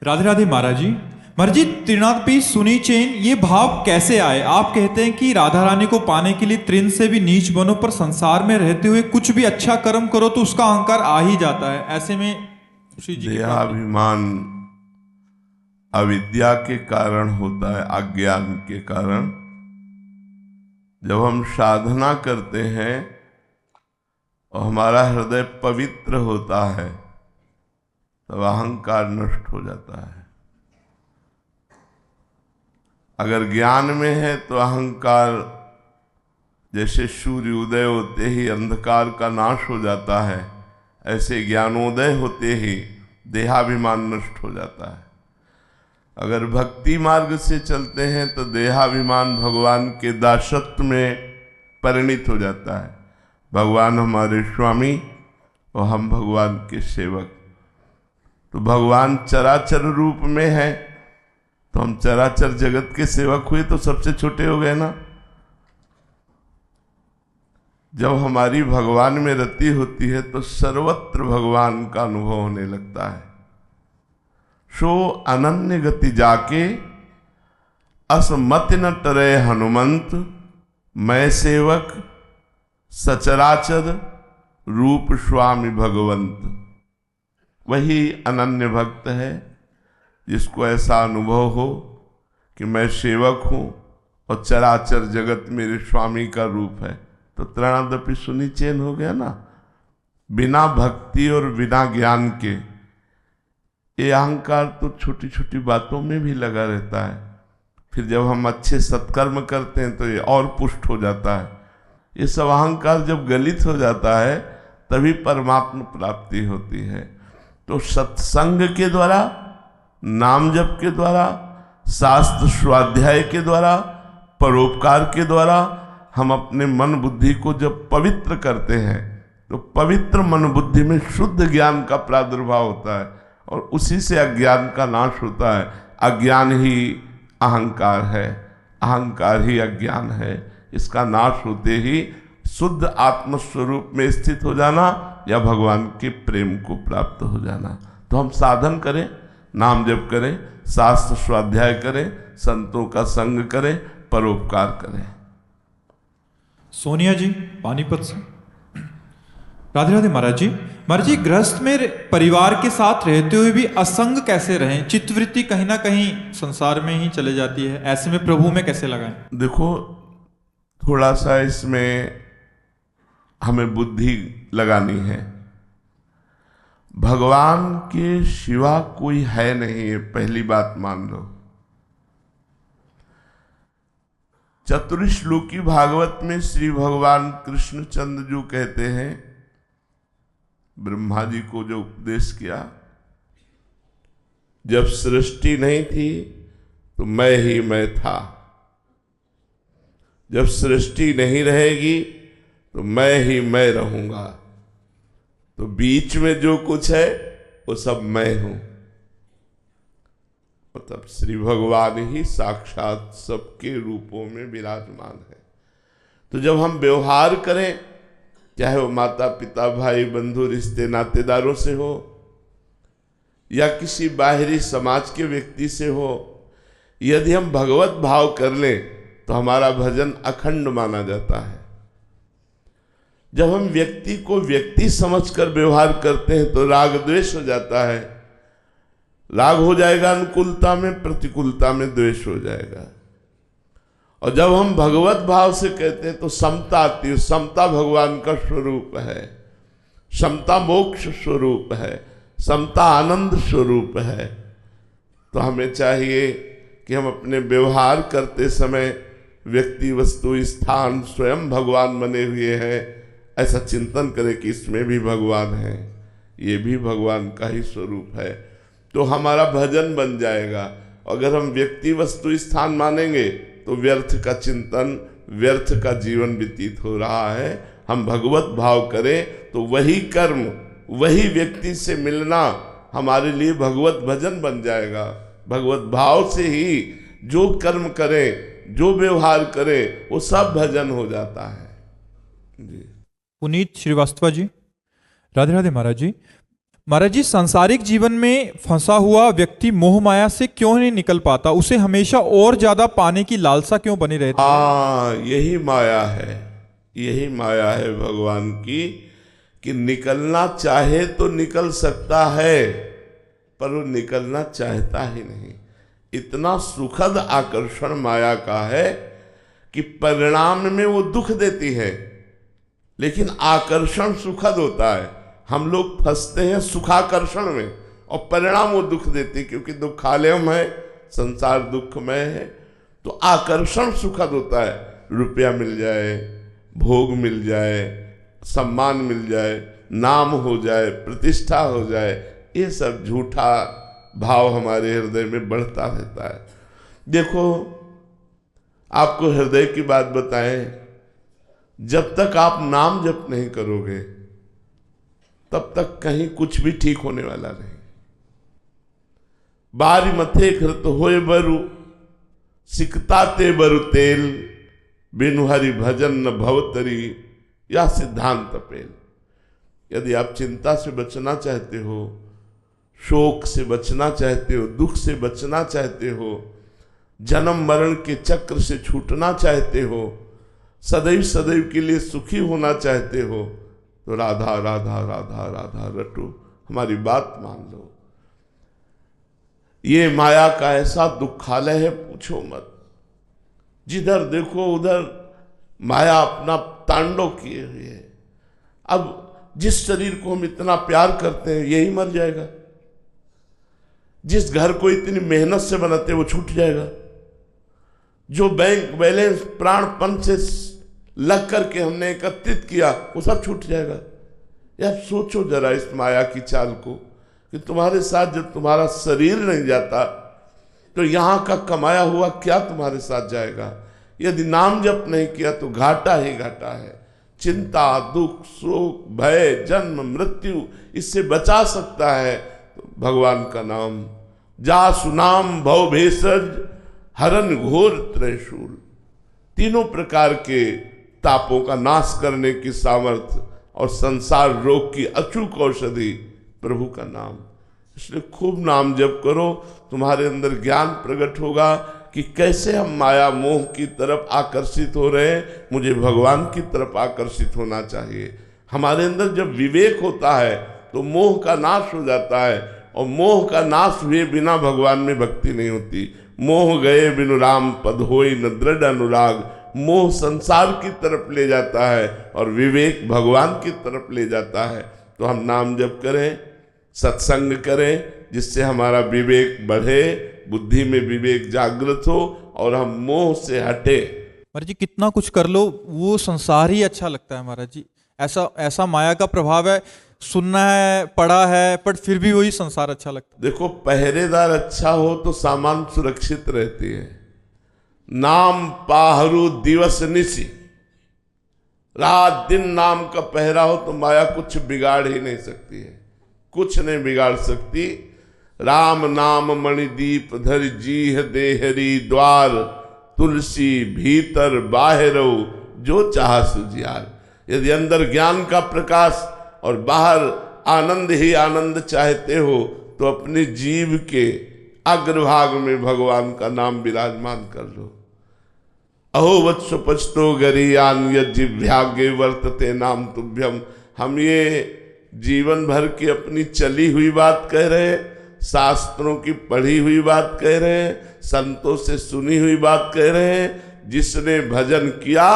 राधे राधे महाराज जी। महाराज जी, त्रिनाथपी सुनी चैन, ये भाव कैसे आए? आप कहते हैं कि राधा रानी को पाने के लिए तृण से भी नीच बनो, पर संसार में रहते हुए कुछ भी अच्छा कर्म करो तो उसका अहंकार आ ही जाता है। ऐसे में श्री जी देहाभिमान अविद्या के कारण होता है, अज्ञान के कारण। जब हम साधना करते हैं और हमारा हृदय पवित्र होता है तब अहंकार नष्ट हो जाता है। अगर ज्ञान में है तो अहंकार, जैसे सूर्य उदय होते ही अंधकार का नाश हो जाता है, ऐसे ज्ञानोदय होते ही देहाभिमान नष्ट हो जाता है। अगर भक्ति मार्ग से चलते हैं तो देहाभिमान भगवान के दासत्व में परिणित हो जाता है। भगवान हमारे स्वामी और हम भगवान के सेवक। तो भगवान चराचर रूप में है तो हम चराचर जगत के सेवक हुए तो सबसे छोटे हो गए ना। जब हमारी भगवान में रति होती है तो सर्वत्र भगवान का अनुभव होने लगता है। सो अनन्य गति जाके असमति न टरे हनुमंत, मैं सेवक सचराचर रूप स्वामी भगवंत। वही अनन्य भक्त है जिसको ऐसा अनुभव हो कि मैं सेवक हूं और चराचर जगत मेरे स्वामी का रूप है। तो त्रणादपि सुनी चैन हो गया ना। बिना भक्ति और बिना ज्ञान के ये अहंकार तो छोटी छोटी बातों में भी लगा रहता है। फिर जब हम अच्छे सत्कर्म करते हैं तो ये और पुष्ट हो जाता है। ये सब अहंकार जब गलित हो जाता है तभी परमात्मा प्राप्ति होती है। तो सत्संग के द्वारा, नाम जप के द्वारा, शास्त्र स्वाध्याय के द्वारा, परोपकार के द्वारा हम अपने मन बुद्धि को जब पवित्र करते हैं तो पवित्र मन बुद्धि में शुद्ध ज्ञान का प्रादुर्भाव होता है और उसी से अज्ञान का नाश होता है। अज्ञान ही अहंकार है, अहंकार ही अज्ञान है। इसका नाश होते ही शुद्ध आत्मस्वरूप में स्थित हो जाना या भगवान के प्रेम को प्राप्त हो जाना। तो हम साधन करें, नाम जप करें, शास्त्र स्वाध्याय करें, संतों का संग करें, परोपकार करें। सोनिया जी पानीपत से। राधे राधे महाराज जी। महाराज जी, गृहस्थ में परिवार के साथ रहते हुए भी असंग कैसे रहें? चित्तवृत्ति कहीं ना कहीं संसार में ही चले जाती है, ऐसे में प्रभु में कैसे लगाएं? देखो, थोड़ा सा इसमें हमें बुद्धि लगानी है। भगवान के सिवा कोई है नहीं, ये पहली बात मान लो। चतुर्श्लोकी भागवत में श्री भगवान कृष्णचंद्र जो कहते हैं, ब्रह्मा जी को जो उपदेश किया, जब सृष्टि नहीं थी तो मैं ही मैं था, जब सृष्टि नहीं रहेगी तो मैं ही मैं रहूंगा, तो बीच में जो कुछ है वो सब मैं हूं। मतलब श्री भगवान ही साक्षात सबके रूपों में विराजमान है। तो जब हम व्यवहार करें, चाहे वो माता पिता भाई बंधु रिश्ते नातेदारों से हो या किसी बाहरी समाज के व्यक्ति से हो, यदि हम भगवत भाव कर लें तो हमारा भजन अखंड माना जाता है। जब हम व्यक्ति को व्यक्ति समझकर व्यवहार करते हैं तो राग द्वेष हो जाता है। राग हो जाएगा अनुकूलता में, प्रतिकूलता में द्वेष हो जाएगा। और जब हम भगवत भाव से कहते हैं तो समता आती है। समता भगवान का स्वरूप है, समता मोक्ष स्वरूप है, समता आनंद स्वरूप है। तो हमें चाहिए कि हम अपने व्यवहार करते समय व्यक्ति वस्तु स्थान स्वयं भगवान बने हुए हैं, ऐसा चिंतन करें कि इसमें भी भगवान है, ये भी भगवान का ही स्वरूप है, तो हमारा भजन बन जाएगा। अगर हम व्यक्ति वस्तु स्थान मानेंगे तो व्यर्थ का चिंतन, व्यर्थ का जीवन व्यतीत हो रहा है। हम भगवत भाव करें तो वही कर्म, वही व्यक्ति से मिलना हमारे लिए भगवत भजन बन जाएगा। भगवत भाव से ही जो कर्म करें, जो व्यवहार करें, वो सब भजन हो जाता है जी। पुनीत श्रीवास्तव जी। राधे राधे महाराज जी। महाराज जी, सांसारिक जीवन में फंसा हुआ व्यक्ति मोह माया से क्यों नहीं निकल पाता? उसे हमेशा और ज्यादा पाने की लालसा क्यों बनी रहती है? हाँ, यही माया है, यही माया है भगवान की, कि निकलना चाहे तो निकल सकता है, पर वो निकलना चाहता ही नहीं। इतना सुखद आकर्षण माया का है कि परिणाम में वो दुख देती है, लेकिन आकर्षण सुखद होता है। हम लोग फंसते हैं सुखाकर्षण में और परिणाम वो दुख देती, क्योंकि दुखालयम है, संसार दुखमय है। तो आकर्षण सुखद होता है, रुपया मिल जाए, भोग मिल जाए, सम्मान मिल जाए, नाम हो जाए, प्रतिष्ठा हो जाए, ये सब झूठा भाव हमारे हृदय में बढ़ता रहता है। देखो, आपको हृदय की बात बताएं, जब तक आप नाम जप नहीं करोगे तब तक कहीं कुछ भी ठीक होने वाला नहीं। बारी मथे कृत होए बरु, सिकता ते बरु तेल, बिनु हरि भजन न भवतरी, या सिद्धांत पेल। यदि आप चिंता से बचना चाहते हो, शोक से बचना चाहते हो, दुख से बचना चाहते हो, जन्म मरण के चक्र से छूटना चाहते हो, सदैव सदैव के लिए सुखी होना चाहते हो, तो राधा राधा राधा राधा रटो, हमारी बात मान लो। ये माया का ऐसा दुखालय है, पूछो मत। जिधर देखो उधर माया अपना तांडव किए हुए है। अब जिस शरीर को हम इतना प्यार करते हैं यही मर जाएगा, जिस घर को इतनी मेहनत से बनाते हैं वो छूट जाएगा, जो बैंक बैलेंस प्राणपण से लग करके हमने एकत्रित किया वो सब छूट जाएगा। यार सोचो जरा इस माया की चाल को, कि तुम्हारे साथ जब तुम्हारा शरीर नहीं जाता तो यहाँ का कमाया हुआ क्या तुम्हारे साथ जाएगा? यदि नाम जप नहीं किया तो घाटा ही घाटा है। चिंता, दुख, शोक, भय, जन्म, मृत्यु, इससे बचा सकता है तो भगवान का नाम। जा सुनाम भव भेषज, हरन घोर त्रैशूल। तीनों प्रकार के तापों का नाश करने की सामर्थ्य और संसार रोग की अचूक औषधि प्रभु का नाम। इसलिए खूब नाम जप करो, तुम्हारे अंदर ज्ञान प्रकट होगा कि कैसे हम माया मोह की तरफ आकर्षित हो रहे हैं, मुझे भगवान की तरफ आकर्षित होना चाहिए। हमारे अंदर जब विवेक होता है तो मोह का नाश हो जाता है, और मोह का नाश हुए बिना भगवान में भक्ति नहीं होती। मोह गए बिनु राम पद होई न दृढ़ अनुराग। मोह संसार की तरफ ले जाता है और विवेक भगवान की तरफ ले जाता है। तो हम नाम जप करें, सत्संग करें, जिससे हमारा विवेक बढ़े, बुद्धि में विवेक जागृत हो और हम मोह से हटे। महाराज जी कितना कुछ कर लो, वो संसार ही अच्छा लगता है महाराज जी। ऐसा माया का प्रभाव है, सुनना है, पढ़ा है, पर फिर भी वही संसार अच्छा लगता है। देखो, पहरेदार अच्छा हो तो सामान सुरक्षित रहती है। नाम पाहरू दिवस निसी, रात दिन नाम का पहरा हो तो माया कुछ बिगाड़ ही नहीं सकती है, कुछ नहीं बिगाड़ सकती। राम नाम मणिदीप धर जीह देहरी द्वार, तुलसी भीतर बाहरो जो चाह सुजियार। यदि अंदर ज्ञान का प्रकाश और बाहर आनंद ही आनंद चाहते हो तो अपने जीव के अग्रभाग में भगवान का नाम विराजमान कर लो। अहो वत्स पचतो गरियान यज्जिभ्यागे वर्तते नाम तुभ्यम। हम ये जीवन भर की अपनी चली हुई बात कह रहे हैं, शास्त्रों की पढ़ी हुई बात कह रहे हैं, संतों से सुनी हुई बात कह रहे हैं। जिसने भजन किया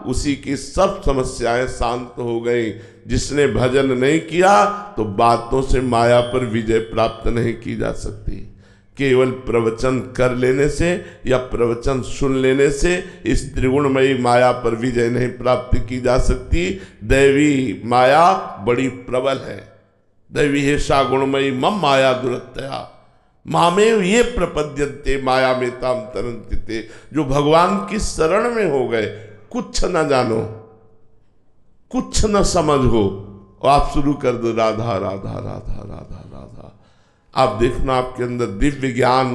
उसी की सब समस्याएं शांत हो गई। जिसने भजन नहीं किया तो बातों से माया पर विजय प्राप्त नहीं की जा सकती। केवल प्रवचन कर लेने से या प्रवचन सुन लेने से इस त्रिगुणमयी माया पर विजय नहीं प्राप्त की जा सकती। दैवी माया बड़ी प्रबल है। दैवी हेषा गुणमयी मम माया दुरत्या मामे ये प्रपद्यन्ते माया में ताम तरन्ते। जो भगवान की शरण में हो गए, कुछ न जानो, कुछ न समझ हो, और आप शुरू कर दो राधा राधा राधा राधा राधा। आप देखना आपके अंदर दिव्य ज्ञान,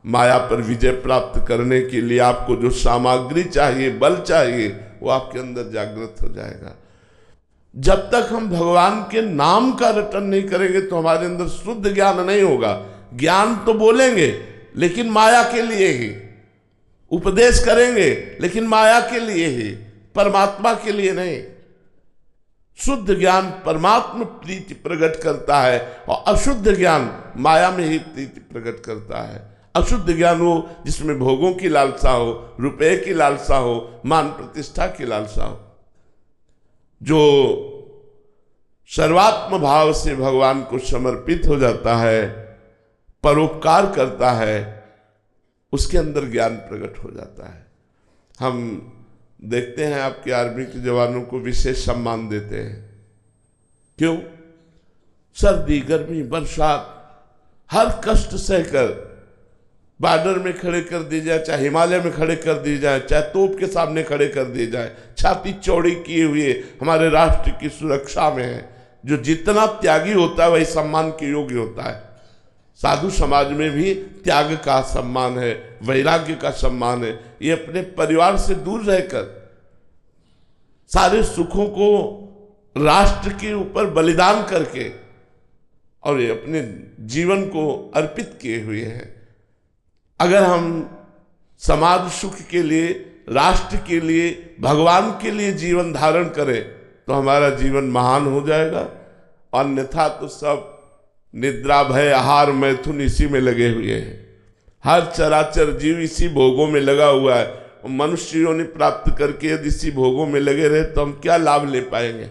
माया पर विजय प्राप्त करने के लिए आपको जो सामग्री चाहिए, बल चाहिए, वो आपके अंदर जागृत हो जाएगा। जब तक हम भगवान के नाम का रटन नहीं करेंगे तो हमारे अंदर शुद्ध ज्ञान नहीं होगा। ज्ञान तो बोलेंगे लेकिन माया के लिए ही, उपदेश करेंगे लेकिन माया के लिए ही, परमात्मा के लिए नहीं। शुद्ध ज्ञान परमात्मा प्रीति प्रकट करता है और अशुद्ध ज्ञान माया में ही प्रीति प्रकट करता है। अशुद्ध ज्ञान वो जिसमें भोगों की लालसा हो, रुपए की लालसा हो, मान प्रतिष्ठा की लालसा हो। जो सर्वात्म भाव से भगवान को समर्पित हो जाता है, परोपकार करता है, उसके अंदर ज्ञान प्रकट हो जाता है। हम देखते हैं आपके आर्मी के जवानों को विशेष सम्मान देते हैं। क्यों? सर्दी, गर्मी, बरसात, हर कष्ट सहकर बॉर्डर में खड़े कर दिए जाए, चाहे हिमालय में खड़े कर दिए जाए, चाहे तोप के सामने खड़े कर दिए जाए, छाती चौड़ी किए हुए हमारे राष्ट्र की सुरक्षा में है। जो जितना त्यागी होता है वही सम्मान के योग्य होता है। साधु समाज में भी त्याग का सम्मान है, वैराग्य का सम्मान है। ये अपने परिवार से दूर रहकर सारे सुखों को राष्ट्र के ऊपर बलिदान करके और ये अपने जीवन को अर्पित किए हुए हैं। अगर हम समाज सुख के लिए, राष्ट्र के लिए, भगवान के लिए जीवन धारण करें तो हमारा जीवन महान हो जाएगा। अन्यथा तो सब निद्रा, भय, आहार, मैथुन इसी में लगे हुए हैं। हर चराचर जीव इसी भोगों में लगा हुआ है। मनुष्यों ने प्राप्त करके यदि इसी भोगों में लगे रहे तो हम क्या लाभ ले पाएंगे?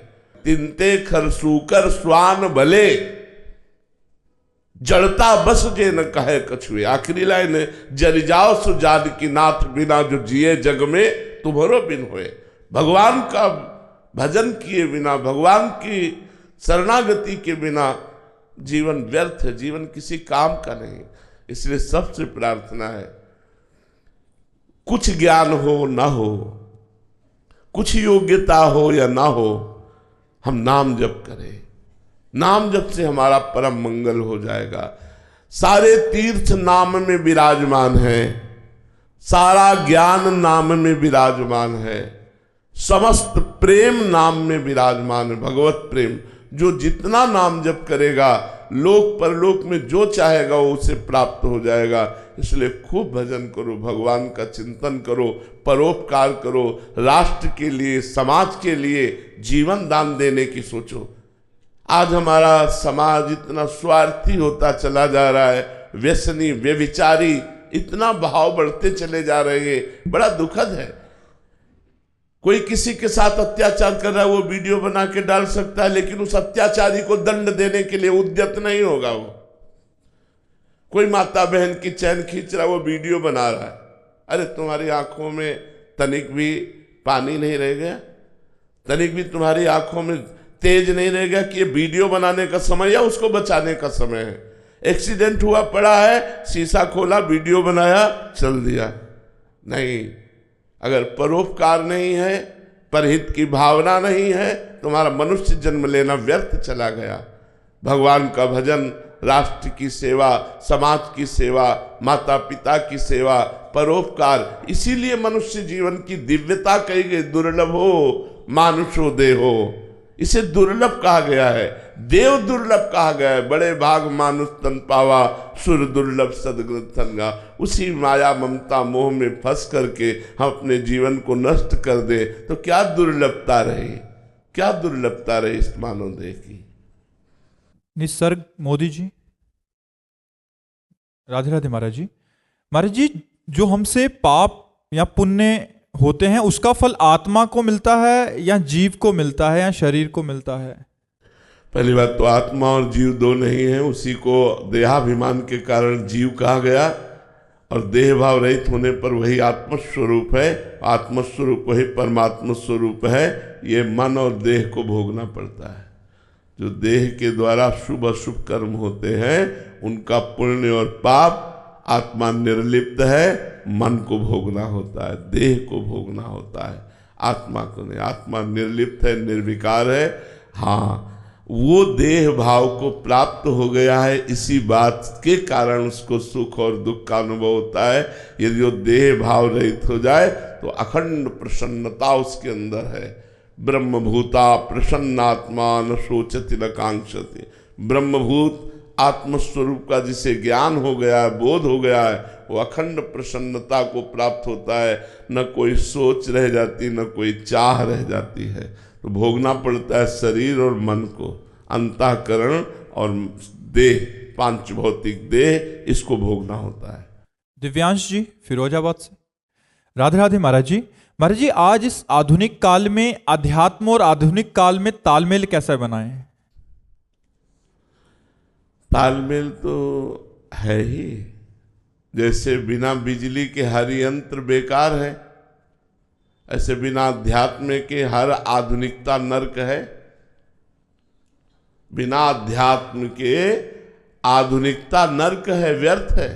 तिनते खरसूकर स्वान भले, जड़ता बस जे न कहे कछुए। आखिरी लाइन है, जर जाओ सो जाद की नाथ, बिना जो जिए जग में तुम्हारो बिन होए। भगवान का भजन किए बिना, भगवान की शरणागति के बिना जीवन व्यर्थ है, जीवन किसी काम का नहीं। इसलिए सबसे प्रार्थना है, कुछ ज्ञान हो ना हो, कुछ योग्यता हो या ना हो, हम नाम जप करें। नाम जप से हमारा परम मंगल हो जाएगा। सारे तीर्थ नाम में विराजमान है, सारा ज्ञान नाम में विराजमान है, समस्त प्रेम नाम में विराजमान है। भगवत प्रेम जो जितना नाम जप करेगा लोक परलोक में जो चाहेगा वो उसे प्राप्त हो जाएगा। इसलिए खूब भजन करो, भगवान का चिंतन करो, परोपकार करो, राष्ट्र के लिए, समाज के लिए जीवन दान देने की सोचो। आज हमारा समाज इतना स्वार्थी होता चला जा रहा है, व्यसनी, व्यभिचारी, इतना भाव बढ़ते चले जा रहे हैं, बड़ा दुखद है। कोई किसी के साथ अत्याचार कर रहा है, वो वीडियो बना के डाल सकता है, लेकिन उस अत्याचारी को दंड देने के लिए उद्यत नहीं होगा। वो कोई माता बहन की चैन खींच रहा है, वो वीडियो बना रहा है। अरे तुम्हारी आंखों में तनिक भी पानी नहीं रह गया? तनिक भी तुम्हारी आंखों में तेज नहीं रह गया कि ये वीडियो बनाने का समय या उसको बचाने का समय है? एक्सीडेंट हुआ पड़ा है, शीशा खोला, वीडियो बनाया, चल दिया। नहीं, अगर परोपकार नहीं है, परहित की भावना नहीं है, तुम्हारा मनुष्य जन्म लेना व्यर्थ चला गया। भगवान का भजन, राष्ट्र की सेवा, समाज की सेवा, माता पिता की सेवा, परोपकार, इसीलिए मनुष्य जीवन की दिव्यता कही गई। दुर्लभ हो मानुषो देहो, इसे दुर्लभ कहा गया है, देव दुर्लभ कहा गया है। बड़े भाग मानुष तन पावा, सुर दुर्लभ सदगुरु तनगा। उसी माया ममता मोह में फंस करके हम अपने जीवन को नष्ट कर दे तो क्या दुर्लभता रही, क्या दुर्लभता रही इस मानव देह की। निसर्ग मोदी जी, राधे राधे महाराज जी। महाराज जी, जो हमसे पाप या पुण्य होते हैं उसका फल आत्मा को मिलता है या जीव को मिलता है या शरीर को मिलता है? पहली बात तो आत्मा और जीव दो नहीं है, उसी को देहाभिमान के कारण जीव कहा गया, और देह भाव रहित होने पर वही आत्मस्वरूप है। आत्मस्वरूप वही परमात्मा स्वरूप है। ये मन और देह को भोगना पड़ता है। जो देह के द्वारा शुभ अशुभ कर्म होते हैं उनका पुण्य और पाप, आत्मा निर्लिप्त है, मन को भोगना होता है, देह को भोगना होता है, आत्मा को नहीं। आत्मा निर्लिप्त है, निर्विकार है। हाँ, वो देह भाव को प्राप्त हो गया है, इसी बात के कारण उसको सुख और दुख का अनुभव होता है। यदि वो देह भाव रहित हो जाए तो अखंड प्रसन्नता उसके अंदर है। ब्रह्मभूता प्रसन्नात्मा न शोचति न कांक्षति। ब्रह्मभूत आत्मस्वरूप का जिसे ज्ञान हो गया है, बोध हो गया है, वो अखंड प्रसन्नता को प्राप्त होता है। न कोई सोच रह जाती, न कोई चाह रह जाती है। तो भोगना पड़ता है शरीर और मन को, अंतःकरण और देह, पांच भौतिक देह, इसको भोगना होता है। दिव्यांश जी फिरोजाबाद से, राधे राधे महाराज जी। महाराज जी, आज इस आधुनिक काल में अध्यात्म और आधुनिक काल में तालमेल कैसे बनाएं? तालमेल तो है ही। जैसे बिना बिजली के हर यंत्र बेकार है, ऐसे बिना अध्यात्म के हर आधुनिकता नर्क है। बिना अध्यात्म के आधुनिकता नर्क है, व्यर्थ है।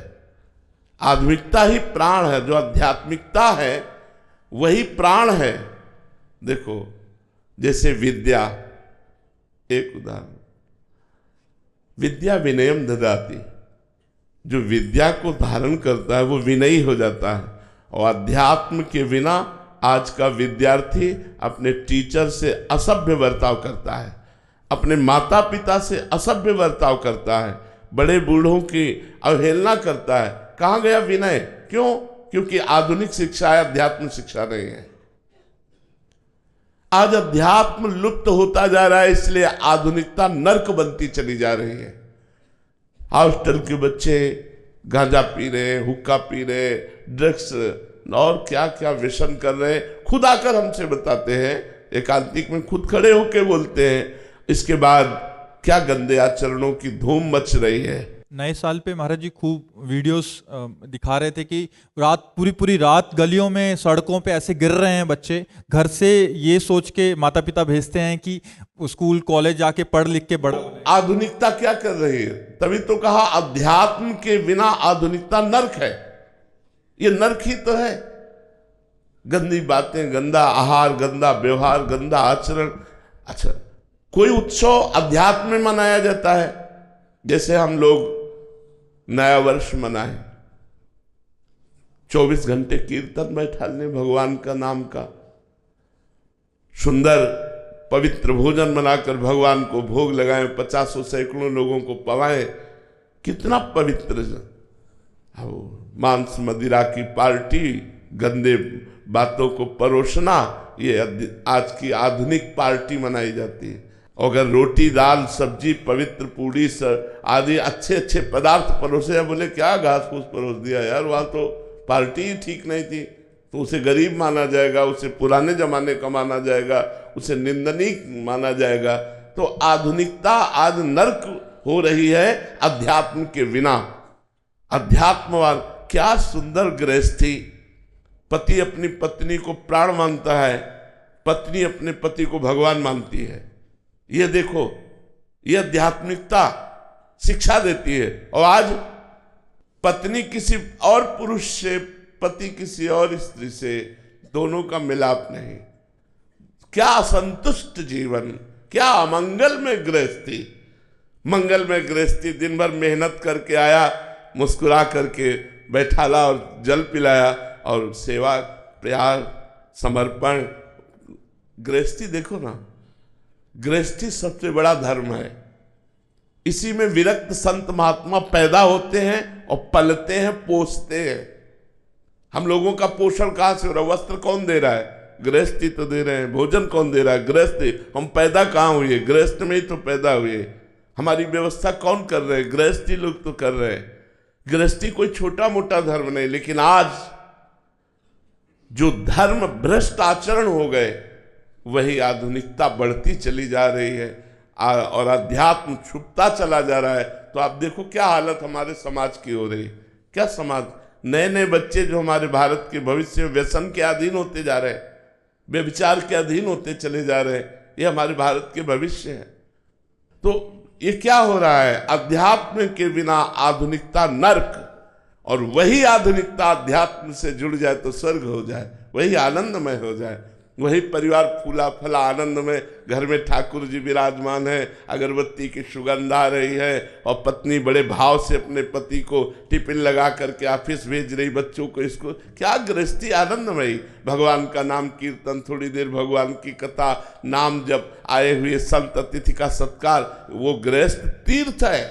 आधुनिकता ही प्राण है। जो आध्यात्मिकता है वही प्राण है। देखो, जैसे विद्या, एक उदाहरण, विद्या विनयम ददाति। जो विद्या को धारण करता है वो विनयी हो जाता है। और अध्यात्म के बिना आज का विद्यार्थी अपने टीचर से असभ्य बर्ताव करता है, अपने माता पिता से असभ्य बर्ताव करता है, बड़े बूढ़ों की अवहेलना करता है। कहाँ गया विनय? क्यों? क्योंकि आधुनिक शिक्षा है, अध्यात्म शिक्षा नहीं है। आज अध्यात्म लुप्त होता जा रहा है, इसलिए आधुनिकता नर्क बनती चली जा रही है। हॉस्टल के बच्चे गांजा पी रहे, हुक्का पी रहे, ड्रग्स और क्या क्या व्यसन कर रहे हैं। खुद आकर हमसे बताते हैं, एकांतिक में खुद खड़े होकर बोलते हैं। इसके बाद क्या गंदे आचरणों की धूम मच रही है। नए साल पे महाराज जी खूब वीडियोस दिखा रहे थे कि पूरी रात गलियों में, सड़कों पे ऐसे गिर रहे हैं बच्चे। घर से ये सोच के माता पिता भेजते हैं कि स्कूल कॉलेज जाके पढ़ लिख के बड़ा। आधुनिकता क्या कर रही है? तभी तो कहा अध्यात्म के बिना आधुनिकता नर्क है। ये नर्क ही तो है। गंदी बातें, गंदा आहार, गंदा व्यवहार, गंदा आचरण। अच्छा, कोई उत्सव अध्यात्म में मनाया जाता है। जैसे हम लोग नया वर्ष मनाए, 24 घंटे कीर्तन बैठा लें भगवान का नाम का, सुंदर पवित्र भोजन बनाकर भगवान को भोग लगाएं, 50 सैकड़ों लोगों को पवाएं, कितना पवित्र। मांस मदिरा की पार्टी, गंदे बातों को परोसना, ये आज की आधुनिक पार्टी मनाई जाती है। अगर रोटी दाल सब्जी पवित्र पूड़ी आदि अच्छे अच्छे पदार्थ परोसे हैं, बोले क्या घास फूस परोस दिया यार, वहाँ तो पार्टी ही ठीक नहीं थी, तो उसे गरीब माना जाएगा, उसे पुराने जमाने का माना जाएगा, उसे निंदनीय माना जाएगा। तो आधुनिकता आज नर्क हो रही है अध्यात्म के बिना। अध्यात्मवान, क्या सुंदर गृहस्थी। पति अपनी पत्नी को प्राण मानता है, पत्नी अपने पति को भगवान मानती है। ये देखो, ये आध्यात्मिकता शिक्षा देती है। और आज पत्नी किसी और पुरुष से, पति किसी और स्त्री से, दोनों का मिलाप नहीं। क्या असंतुष्ट जीवन, क्या अमंगल में गृहस्थी। मंगल में गृहस्थी, दिन भर मेहनत करके आया, मुस्कुरा करके बैठाला और जल पिलाया, और सेवा प्यार समर्पण। गृहस्थी देखो ना, गृहस्थी सबसे बड़ा धर्म है। इसी में विरक्त संत महात्मा पैदा होते हैं और पलते हैं, पोसते हैं। हम लोगों का पोषण कहां से हो रहा है? वस्त्र कौन दे रहा है? गृहस्थी तो दे रहे हैं। भोजन कौन दे रहा है? गृहस्थी। हम पैदा कहाँ हुए? गृहस्थ में ही तो पैदा हुए। हमारी व्यवस्था कौन कर रहे हैं? गृहस्थी लोग तो कर रहे हैं। गृहस्थी कोई छोटा मोटा धर्म नहीं, लेकिन आज जो धर्म भ्रष्ट आचरण हो गए, वही आधुनिकता बढ़ती चली जा रही है और अध्यात्म छुपता चला जा रहा है। तो आप देखो क्या हालत हमारे समाज की हो रही। क्या समाज, नए नए बच्चे जो हमारे भारत के भविष्य में व्यसन के अधीन होते जा रहे हैं, व्यभिचार के अधीन होते चले जा रहे हैं, ये हमारे भारत के भविष्य है। तो ये क्या हो रहा है? अध्यात्म के बिना आधुनिकता नर्क, और वही आधुनिकता अध्यात्म से जुड़ जाए तो स्वर्ग हो जाए, वही आनंदमय हो जाए, वही परिवार फूला फला आनंद में, घर में ठाकुर जी विराजमान है, अगरबत्ती की सुगंध आ रही है, और पत्नी बड़े भाव से अपने पति को टिफिन लगा करके ऑफिस भेज रही, बच्चों को इसको। क्या गृहस्थी आनंदमयी। भगवान का नाम कीर्तन, थोड़ी देर भगवान की कथा, नाम जब, आए हुए संत अतिथि का सत्कार, वो गृहस्थ तीर्थ है।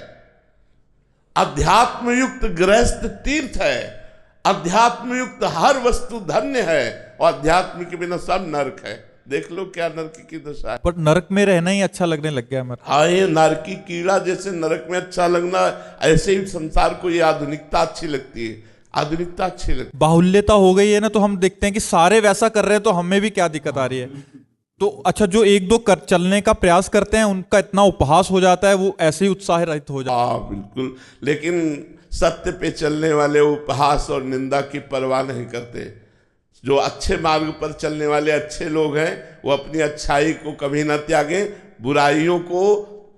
अध्यात्म युक्त गृहस्थ तीर्थ है। अध्यात्म युक्त हर वस्तु धन्य है, और अध्यात्म के बिना सब नरक है। देख लो क्या नरक की दशा है। पर नरक में रहना ही अच्छा लगने लग गया हमारा। हाँ, ये नरकी कीड़ा जैसे नरक में अच्छा लगना, ऐसे ही संसार को ये आधुनिकता अच्छी लगती है। आधुनिकता अच्छी लगती है। बाहुल्यता हो गई है ना, तो हम देखते हैं कि सारे वैसा कर रहे हैं, तो हमें भी क्या दिक्कत आ रही है। तो अच्छा, जो एक दो चलने का प्रयास करते हैं, उनका इतना उपहास हो जाता है, वो ऐसे ही उत्साह रहित हो जाता है। हाँ बिल्कुल, लेकिन सत्य पे चलने वाले उपहास और निंदा की परवाह नहीं करते। जो अच्छे मार्ग पर चलने वाले अच्छे लोग हैं, वो अपनी अच्छाई को कभी न त्यागें, बुराइयों को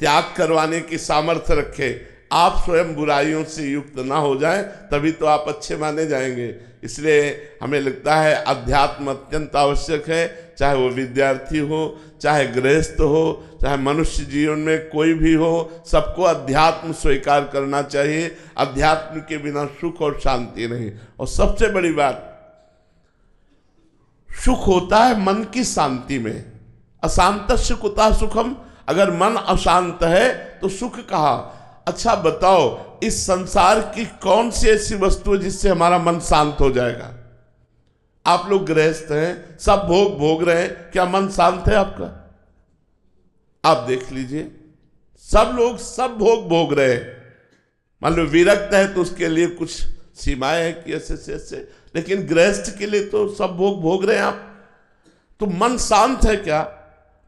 त्याग करवाने की सामर्थ्य रखें। आप स्वयं बुराइयों से युक्त ना हो जाएं, तभी तो आप अच्छे माने जाएंगे। इसलिए हमें लगता है अध्यात्म अत्यंत आवश्यक है, चाहे वो विद्यार्थी हो, चाहे गृहस्थ हो, चाहे मनुष्य जीवन में कोई भी हो, सबको अध्यात्म स्वीकार करना चाहिए। अध्यात्म के बिना सुख और शांति नहीं। और सबसे बड़ी बात, सुख होता है मन की शांति में। अशांतस्य कुतः सुखम। अगर मन अशांत है तो सुख कहाँ। अच्छा बताओ, इस संसार की कौन सी ऐसी वस्तु है जिससे हमारा मन शांत हो जाएगा? आप लोग गृहस्थ हैं, सब भोग भोग रहे हैं, क्या मन शांत है आपका? आप देख लीजिए, सब लोग सब भोग भोग रहे हैं। मान लो विरक्त है तो उसके लिए कुछ सीमाएं हैं कि ऐसे, लेकिन गृहस्थ के लिए तो सब भोग भोग रहे हैं आप। तो मन शांत है क्या?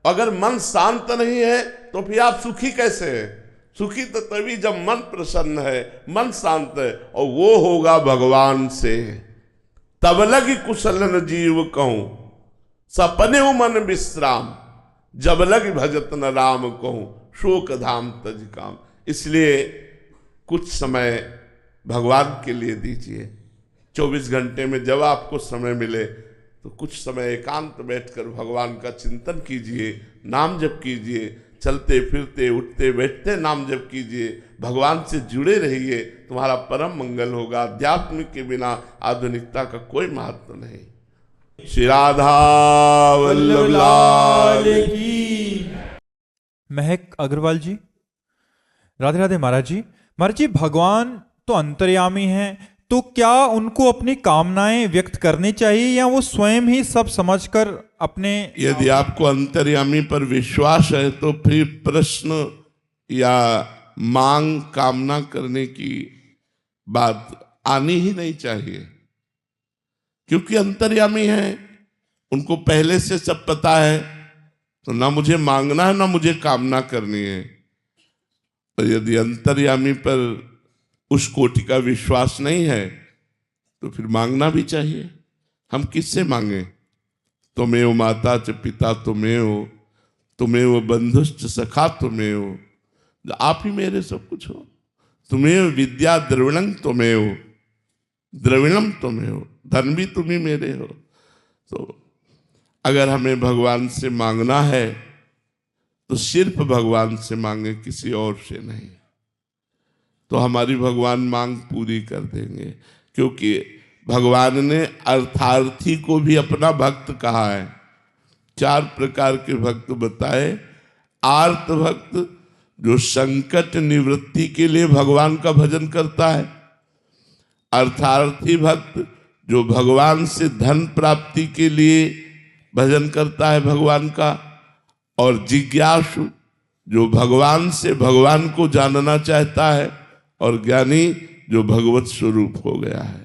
अगर मन शांत नहीं है तो फिर आप सुखी कैसे हैं? सुखी तो तभी जब मन प्रसन्न है, मन शांत है, और वो होगा भगवान से। तब लगी कुशलन जीव कहूं, सपने मन विश्राम, जब लगी भजत न राम कहूं, शोक धाम तज काम। इसलिए कुछ समय भगवान के लिए दीजिए। 24 घंटे में जब आपको समय मिले तो कुछ समय एकांत बैठकर भगवान का चिंतन कीजिए, नाम जप कीजिए, चलते फिरते उठते बैठते नाम जप कीजिए, भगवान से जुड़े रहिए, तुम्हारा परम मंगल होगा। अध्यात्म के बिना आधुनिकता का कोई महत्व नहीं। श्री राधा वल्लभ लाल की महक अग्रवाल जी। राधे राधे महाराज जी। महाराज जी, भगवान तो अंतर्यामी हैं, तो क्या उनको अपनी कामनाएं व्यक्त करनी चाहिए या वो स्वयं ही सब समझकर अपने? यदि आपको अंतर्यामी पर विश्वास है तो फिर प्रश्न या मांग कामना करने की बात आनी ही नहीं चाहिए, क्योंकि अंतर्यामी है, उनको पहले से सब पता है, तो ना मुझे मांगना है ना मुझे कामना करनी है। और यदि अंतर्यामी पर उस कोटि का विश्वास नहीं है तो फिर मांगना भी चाहिए। हम किससे मांगे? तुमेव माता च पिता तुमेव, तुमेव बंधुश्च सखा तुमेव, आप ही मेरे सब कुछ हो। तुमेव विद्या द्रविणं तुमेव, द्रविणम तुमेव, धन भी तुम ही मेरे हो। तो अगर हमें भगवान से मांगना है तो सिर्फ भगवान से मांगे, किसी और से नहीं, तो हमारी भगवान मांग पूरी कर देंगे। क्योंकि भगवान ने अर्थार्थी को भी अपना भक्त कहा है। 4 प्रकार के भक्त बताए। आर्त भक्त, जो संकट निवृत्ति के लिए भगवान का भजन करता है। अर्थार्थी भक्त, जो भगवान से धन प्राप्ति के लिए भजन करता है भगवान का। और जिज्ञासु, जो भगवान से भगवान को जानना चाहता है। और ज्ञानी, जो भगवत स्वरूप हो गया है।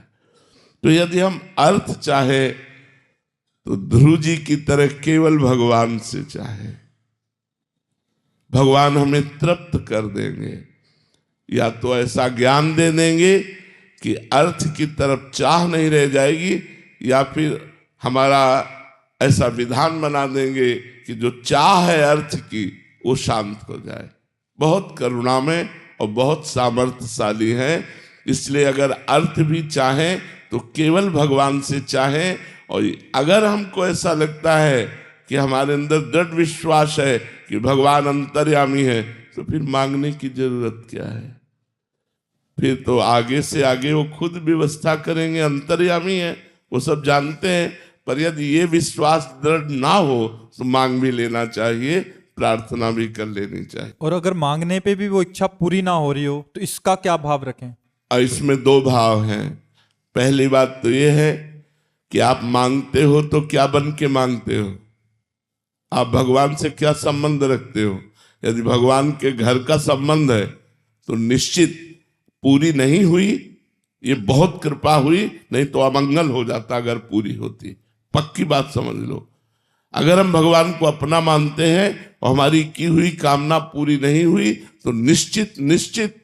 तो यदि हम अर्थ चाहे तो ध्रुव जी की तरह केवल भगवान से चाहे, भगवान हमें तृप्त कर देंगे। या तो ऐसा ज्ञान दे देंगे कि अर्थ की तरफ चाह नहीं रह जाएगी, या फिर हमारा ऐसा विधान बना देंगे कि जो चाह है अर्थ की वो शांत हो जाए। बहुत करुणामय और बहुत सामर्थ्यशाली है। इसलिए अगर अर्थ भी चाहें तो केवल भगवान से चाहें। और अगर हमको ऐसा लगता है कि हमारे अंदर दृढ़ विश्वास है कि भगवान अंतर्यामी है, तो फिर मांगने की जरूरत क्या है? फिर तो आगे से आगे वो खुद व्यवस्था करेंगे। अंतर्यामी है, वो सब जानते हैं। पर यदि ये विश्वास दृढ़ ना हो तो मांग भी लेना चाहिए, प्रार्थना भी कर लेनी चाहिए। और अगर मांगने पे भी वो इच्छा पूरी ना हो रही हो तो इसका क्या भाव रखें? और इसमें 2 भाव हैं। पहली बात तो ये है कि आप मांगते हो तो क्या बन के मांगते हो? आप भगवान से क्या संबंध रखते हो? यदि भगवान के घर का संबंध है तो निश्चित पूरी नहीं हुई, ये बहुत कृपा हुई, नहीं तो अमंगल हो जाता अगर पूरी होती। पक्की बात समझ लो। अगर हम भगवान को अपना मानते हैं और हमारी की हुई कामना पूरी नहीं हुई तो निश्चित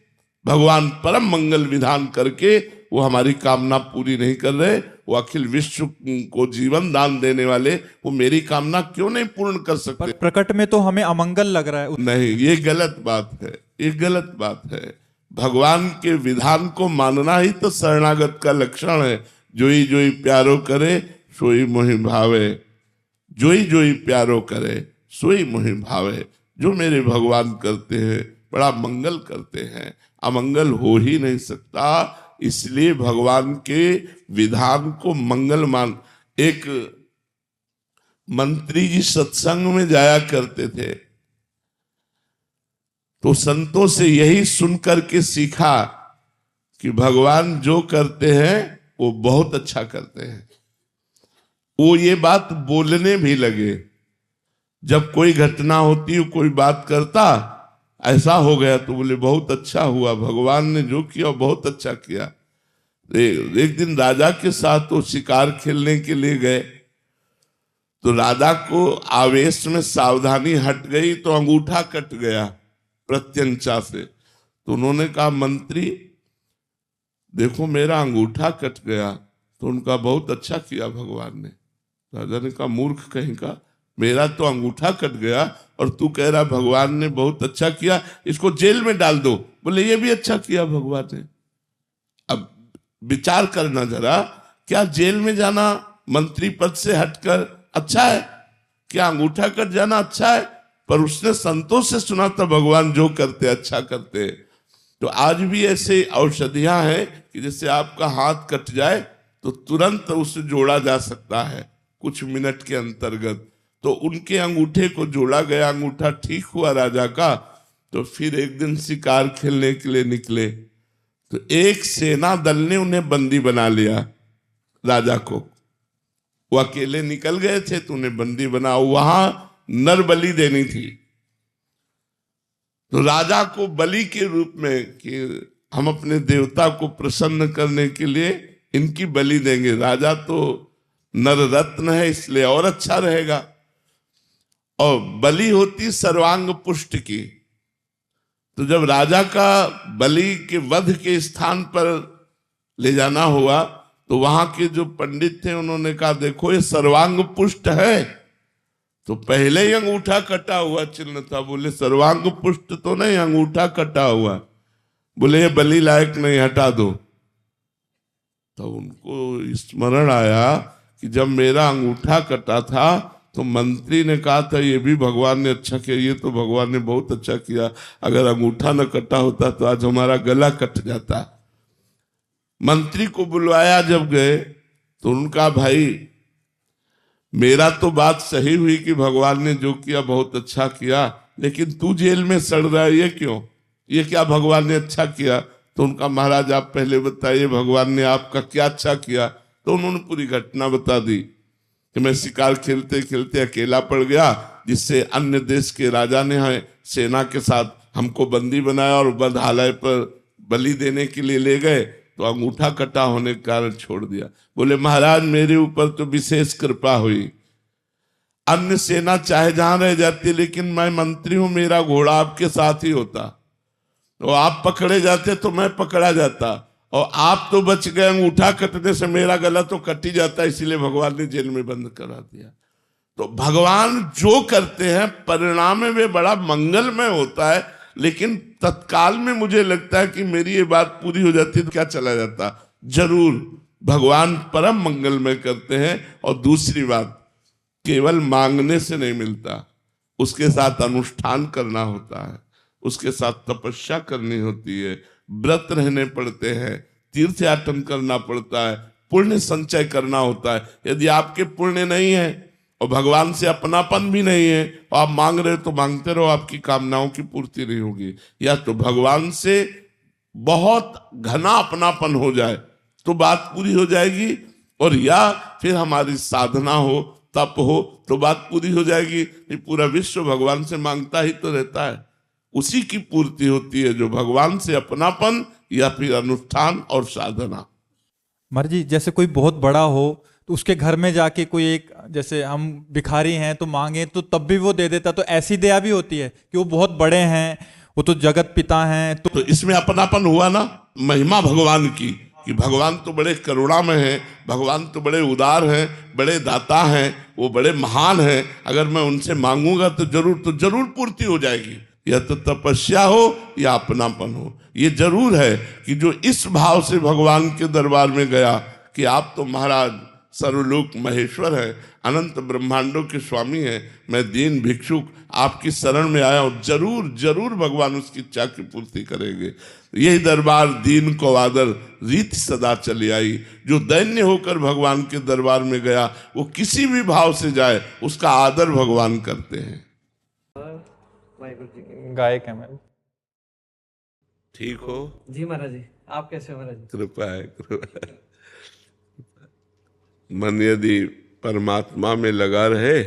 भगवान परम मंगल विधान करके वो हमारी कामना पूरी नहीं कर रहे। वो अखिल विश्व को जीवन दान देने वाले, वो मेरी कामना क्यों नहीं पूर्ण कर सकते? प्रकट में तो हमें अमंगल लग रहा है। नहीं, ये गलत बात है, ये गलत बात है। भगवान के विधान को मानना ही तो शरणागत का लक्षण है। जोई जोई प्यारो करे सोई मोहि भावे, जोई जोई प्यारो करे सोई मोहि भावे। जो मेरे भगवान करते हैं बड़ा मंगल करते हैं, अमंगल हो ही नहीं सकता। इसलिए भगवान के विधान को मंगल मान। एक मंत्री जी सत्संग में जाया करते थे, तो संतों से यही सुनकर के सीखा कि भगवान जो करते हैं वो बहुत अच्छा करते हैं। वो ये बात बोलने भी लगे। जब कोई घटना होती, कोई बात करता, ऐसा हो गया तो बोले बहुत अच्छा हुआ, भगवान ने जो किया बहुत अच्छा किया। एक दिन राजा के साथ वो शिकार खेलने के लिए गए, तो राजा को आवेश में सावधानी हट गई तो अंगूठा कट गया प्रत्यंचा से। तो उन्होंने कहा मंत्री देखो मेरा अंगूठा कट गया। तो उनका बहुत अच्छा किया भगवान ने। राजा ने कहा मूर्ख कहीं का, मेरा तो अंगूठा कट गया और तू कह रहा भगवान ने बहुत अच्छा किया, इसको जेल में डाल दो। बोले ये भी अच्छा किया भगवान ने। अब विचार करना जरा, क्या जेल में जाना मंत्री पद से हटकर अच्छा है? क्या अंगूठा कट जाना अच्छा है? पर उसने संतों से सुना था भगवान जो करते अच्छा करते। तो आज भी ऐसे औषधियां हैं कि जैसे आपका हाथ कट जाए तो तुरंत उसे जोड़ा जा सकता है कुछ मिनट के अंतर्गत। तो उनके अंगूठे को जोड़ा गया, अंगूठा ठीक हुआ राजा का। तो फिर एक दिन शिकार खेलने के लिए निकले, तो एक सेना दल ने उन्हें बंदी बना लिया, राजा को। वो अकेले निकल गए थे तो उन्हें बंदी बना, वहां नर बलि देनी थी। तो राजा को बलि के रूप में कि हम अपने देवता को प्रसन्न करने के लिए इनकी बलि देंगे, राजा तो नर रत्न है इसलिए और अच्छा रहेगा। और बलि होती सर्वांग पुष्ट की। तो जब राजा का बलि के वध के स्थान पर ले जाना हुआ तो वहां के जो पंडित थे उन्होंने कहा देखो ये सर्वांग पुष्ट है। तो पहले ही अंगूठा कटा हुआ चिन्ह था। बोले सर्वांग पुष्ट तो नहीं, अंगूठा कटा हुआ। बोले ये बलि लायक नहीं, हटा दो। तो उनको स्मरण आया कि जब मेरा अंगूठा कटा था तो मंत्री ने कहा था ये भी भगवान ने अच्छा किया, ये तो भगवान ने बहुत अच्छा किया, अगर अंगूठा न कटा होता तो आज हमारा गला कट जाता। मंत्री को बुलवाया, जब गए तो उनका भाई मेरा तो बात सही हुई कि भगवान ने जो किया बहुत अच्छा किया, लेकिन तू जेल में सड़ रहा है, ये क्यों, ये क्या भगवान ने अच्छा किया? तो उनका महाराज आप पहले बताइए भगवान ने आपका क्या अच्छा किया। तो उन्होंने पूरी घटना बता दी कि मैं शिकार खेलते खेलते अकेला पड़ गया, जिससे अन्य देश के राजा ने सेना के साथ हमको बंदी बनाया और बंधालय पर बलि देने के लिए ले गए, तो अंगूठा कटा होने के कारण छोड़ दिया। बोले महाराज मेरे ऊपर तो विशेष कृपा हुई, अन्य सेना चाहे जहां रह जाती लेकिन मैं मंत्री हूं, मेरा घोड़ा आपके साथ ही होता, तो आप पकड़े जाते तो मैं पकड़ा जाता, और आप तो बच गए, अंगूठा कटने से मेरा गला तो कट ही जाता, इसीलिए भगवान ने जेल में बंद करा दिया। तो भगवान जो करते हैं परिणाम में वे बड़ा मंगलमय होता है, लेकिन तत्काल में मुझे लगता है कि मेरी ये बात पूरी हो जाती तो क्या चला जाता। जरूर भगवान परम मंगलमय करते हैं। और दूसरी बात, केवल मांगने से नहीं मिलता, उसके साथ अनुष्ठान करना होता है, उसके साथ तपस्या करनी होती है, व्रत रहने पड़ते हैं, तीर्थ याटन करना पड़ता है, पुण्य संचय करना होता है। यदि आपके पुण्य नहीं है और भगवान से अपनापन भी नहीं है और आप मांग रहे हो तो मांगते रहो, आपकी कामनाओं की पूर्ति नहीं होगी। या तो भगवान से बहुत घना अपनापन हो जाए तो बात पूरी हो जाएगी, और या फिर हमारी साधना हो, तप हो तो बात पूरी हो जाएगी। पूरा विश्व भगवान से मांगता ही तो रहता है, उसी की पूर्ति होती है जो भगवान से अपनापन या फिर अनुष्ठान और साधना। महाराज जी जैसे कोई बहुत बड़ा हो तो उसके घर में जाके कोई एक, जैसे हम भिखारी हैं तो मांगे तो तब भी वो दे देता, तो ऐसी दया भी होती है कि वो बहुत बड़े हैं, वो तो जगत पिता हैं, तो इसमें अपनापन हुआ ना, महिमा भगवान की कि भगवान तो बड़े करुणामय हैं, भगवान तो बड़े उदार हैं, बड़े दाता हैं, वो बड़े महान हैं। अगर मैं उनसे मांगूंगा तो जरूर पूर्ति हो जाएगी। या तो तपस्या हो या अपनापन हो। ये जरूर है कि जो इस भाव से भगवान के दरबार में गया कि आप तो महाराज सर्वलोक महेश्वर है, अनंत ब्रह्मांडों के स्वामी हैं, मैं दीन भिक्षुक आपकी शरण में आया हूं, जरूर भगवान उसकी इच्छा की पूर्ति करेंगे। यही दरबार दीन को आदर रीत सदा चली आई। जो दैन्य होकर भगवान के दरबार में गया वो किसी भी भाव से जाए उसका आदर भगवान करते हैं। गायक है मैं। ठीक हो जी महाराज जी, आप कैसे हो महाराज जी? कृपा है। मन यदि परमात्मा में लगा रहे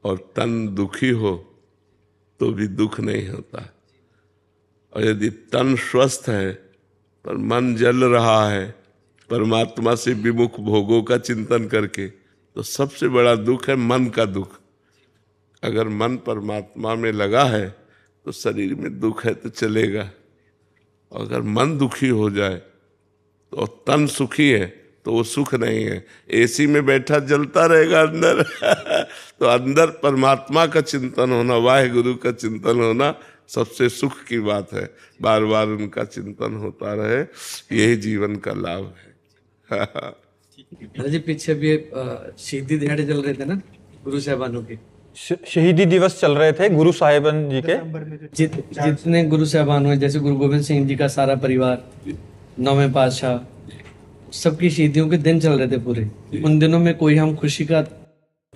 और तन दुखी हो तो भी दुख नहीं होता, और यदि तन स्वस्थ है पर मन जल रहा है परमात्मा से विमुख भोगों का चिंतन करके, तो सबसे बड़ा दुख है मन का दुख। अगर मन परमात्मा में लगा है तो शरीर में दुख है तो चलेगा, और अगर मन दुखी हो जाए तो तन सुखी है तो वो सुख नहीं है। एसी में बैठा जलता रहेगा अंदर तो अंदर परमात्मा का चिंतन होना, वाहेगुरु का चिंतन होना सबसे सुख की बात है। बार बार उनका चिंतन होता रहे, यही जीवन का लाभ है। महाराज जी पीछे भी शहीदी दिहाड़े चल रहे थे ना गुरु साहिबानों के, शहीदी दिवस चल रहे थे गुरु साहिबान जी के। जितने गुरु साहिबान हुए, जैसे गुरु गोविंद सिंह जी का सारा परिवार, 9वें पातशाह, सबकी शहीदियों के दिन चल रहे थे पूरे। उन दिनों में कोई हम खुशी का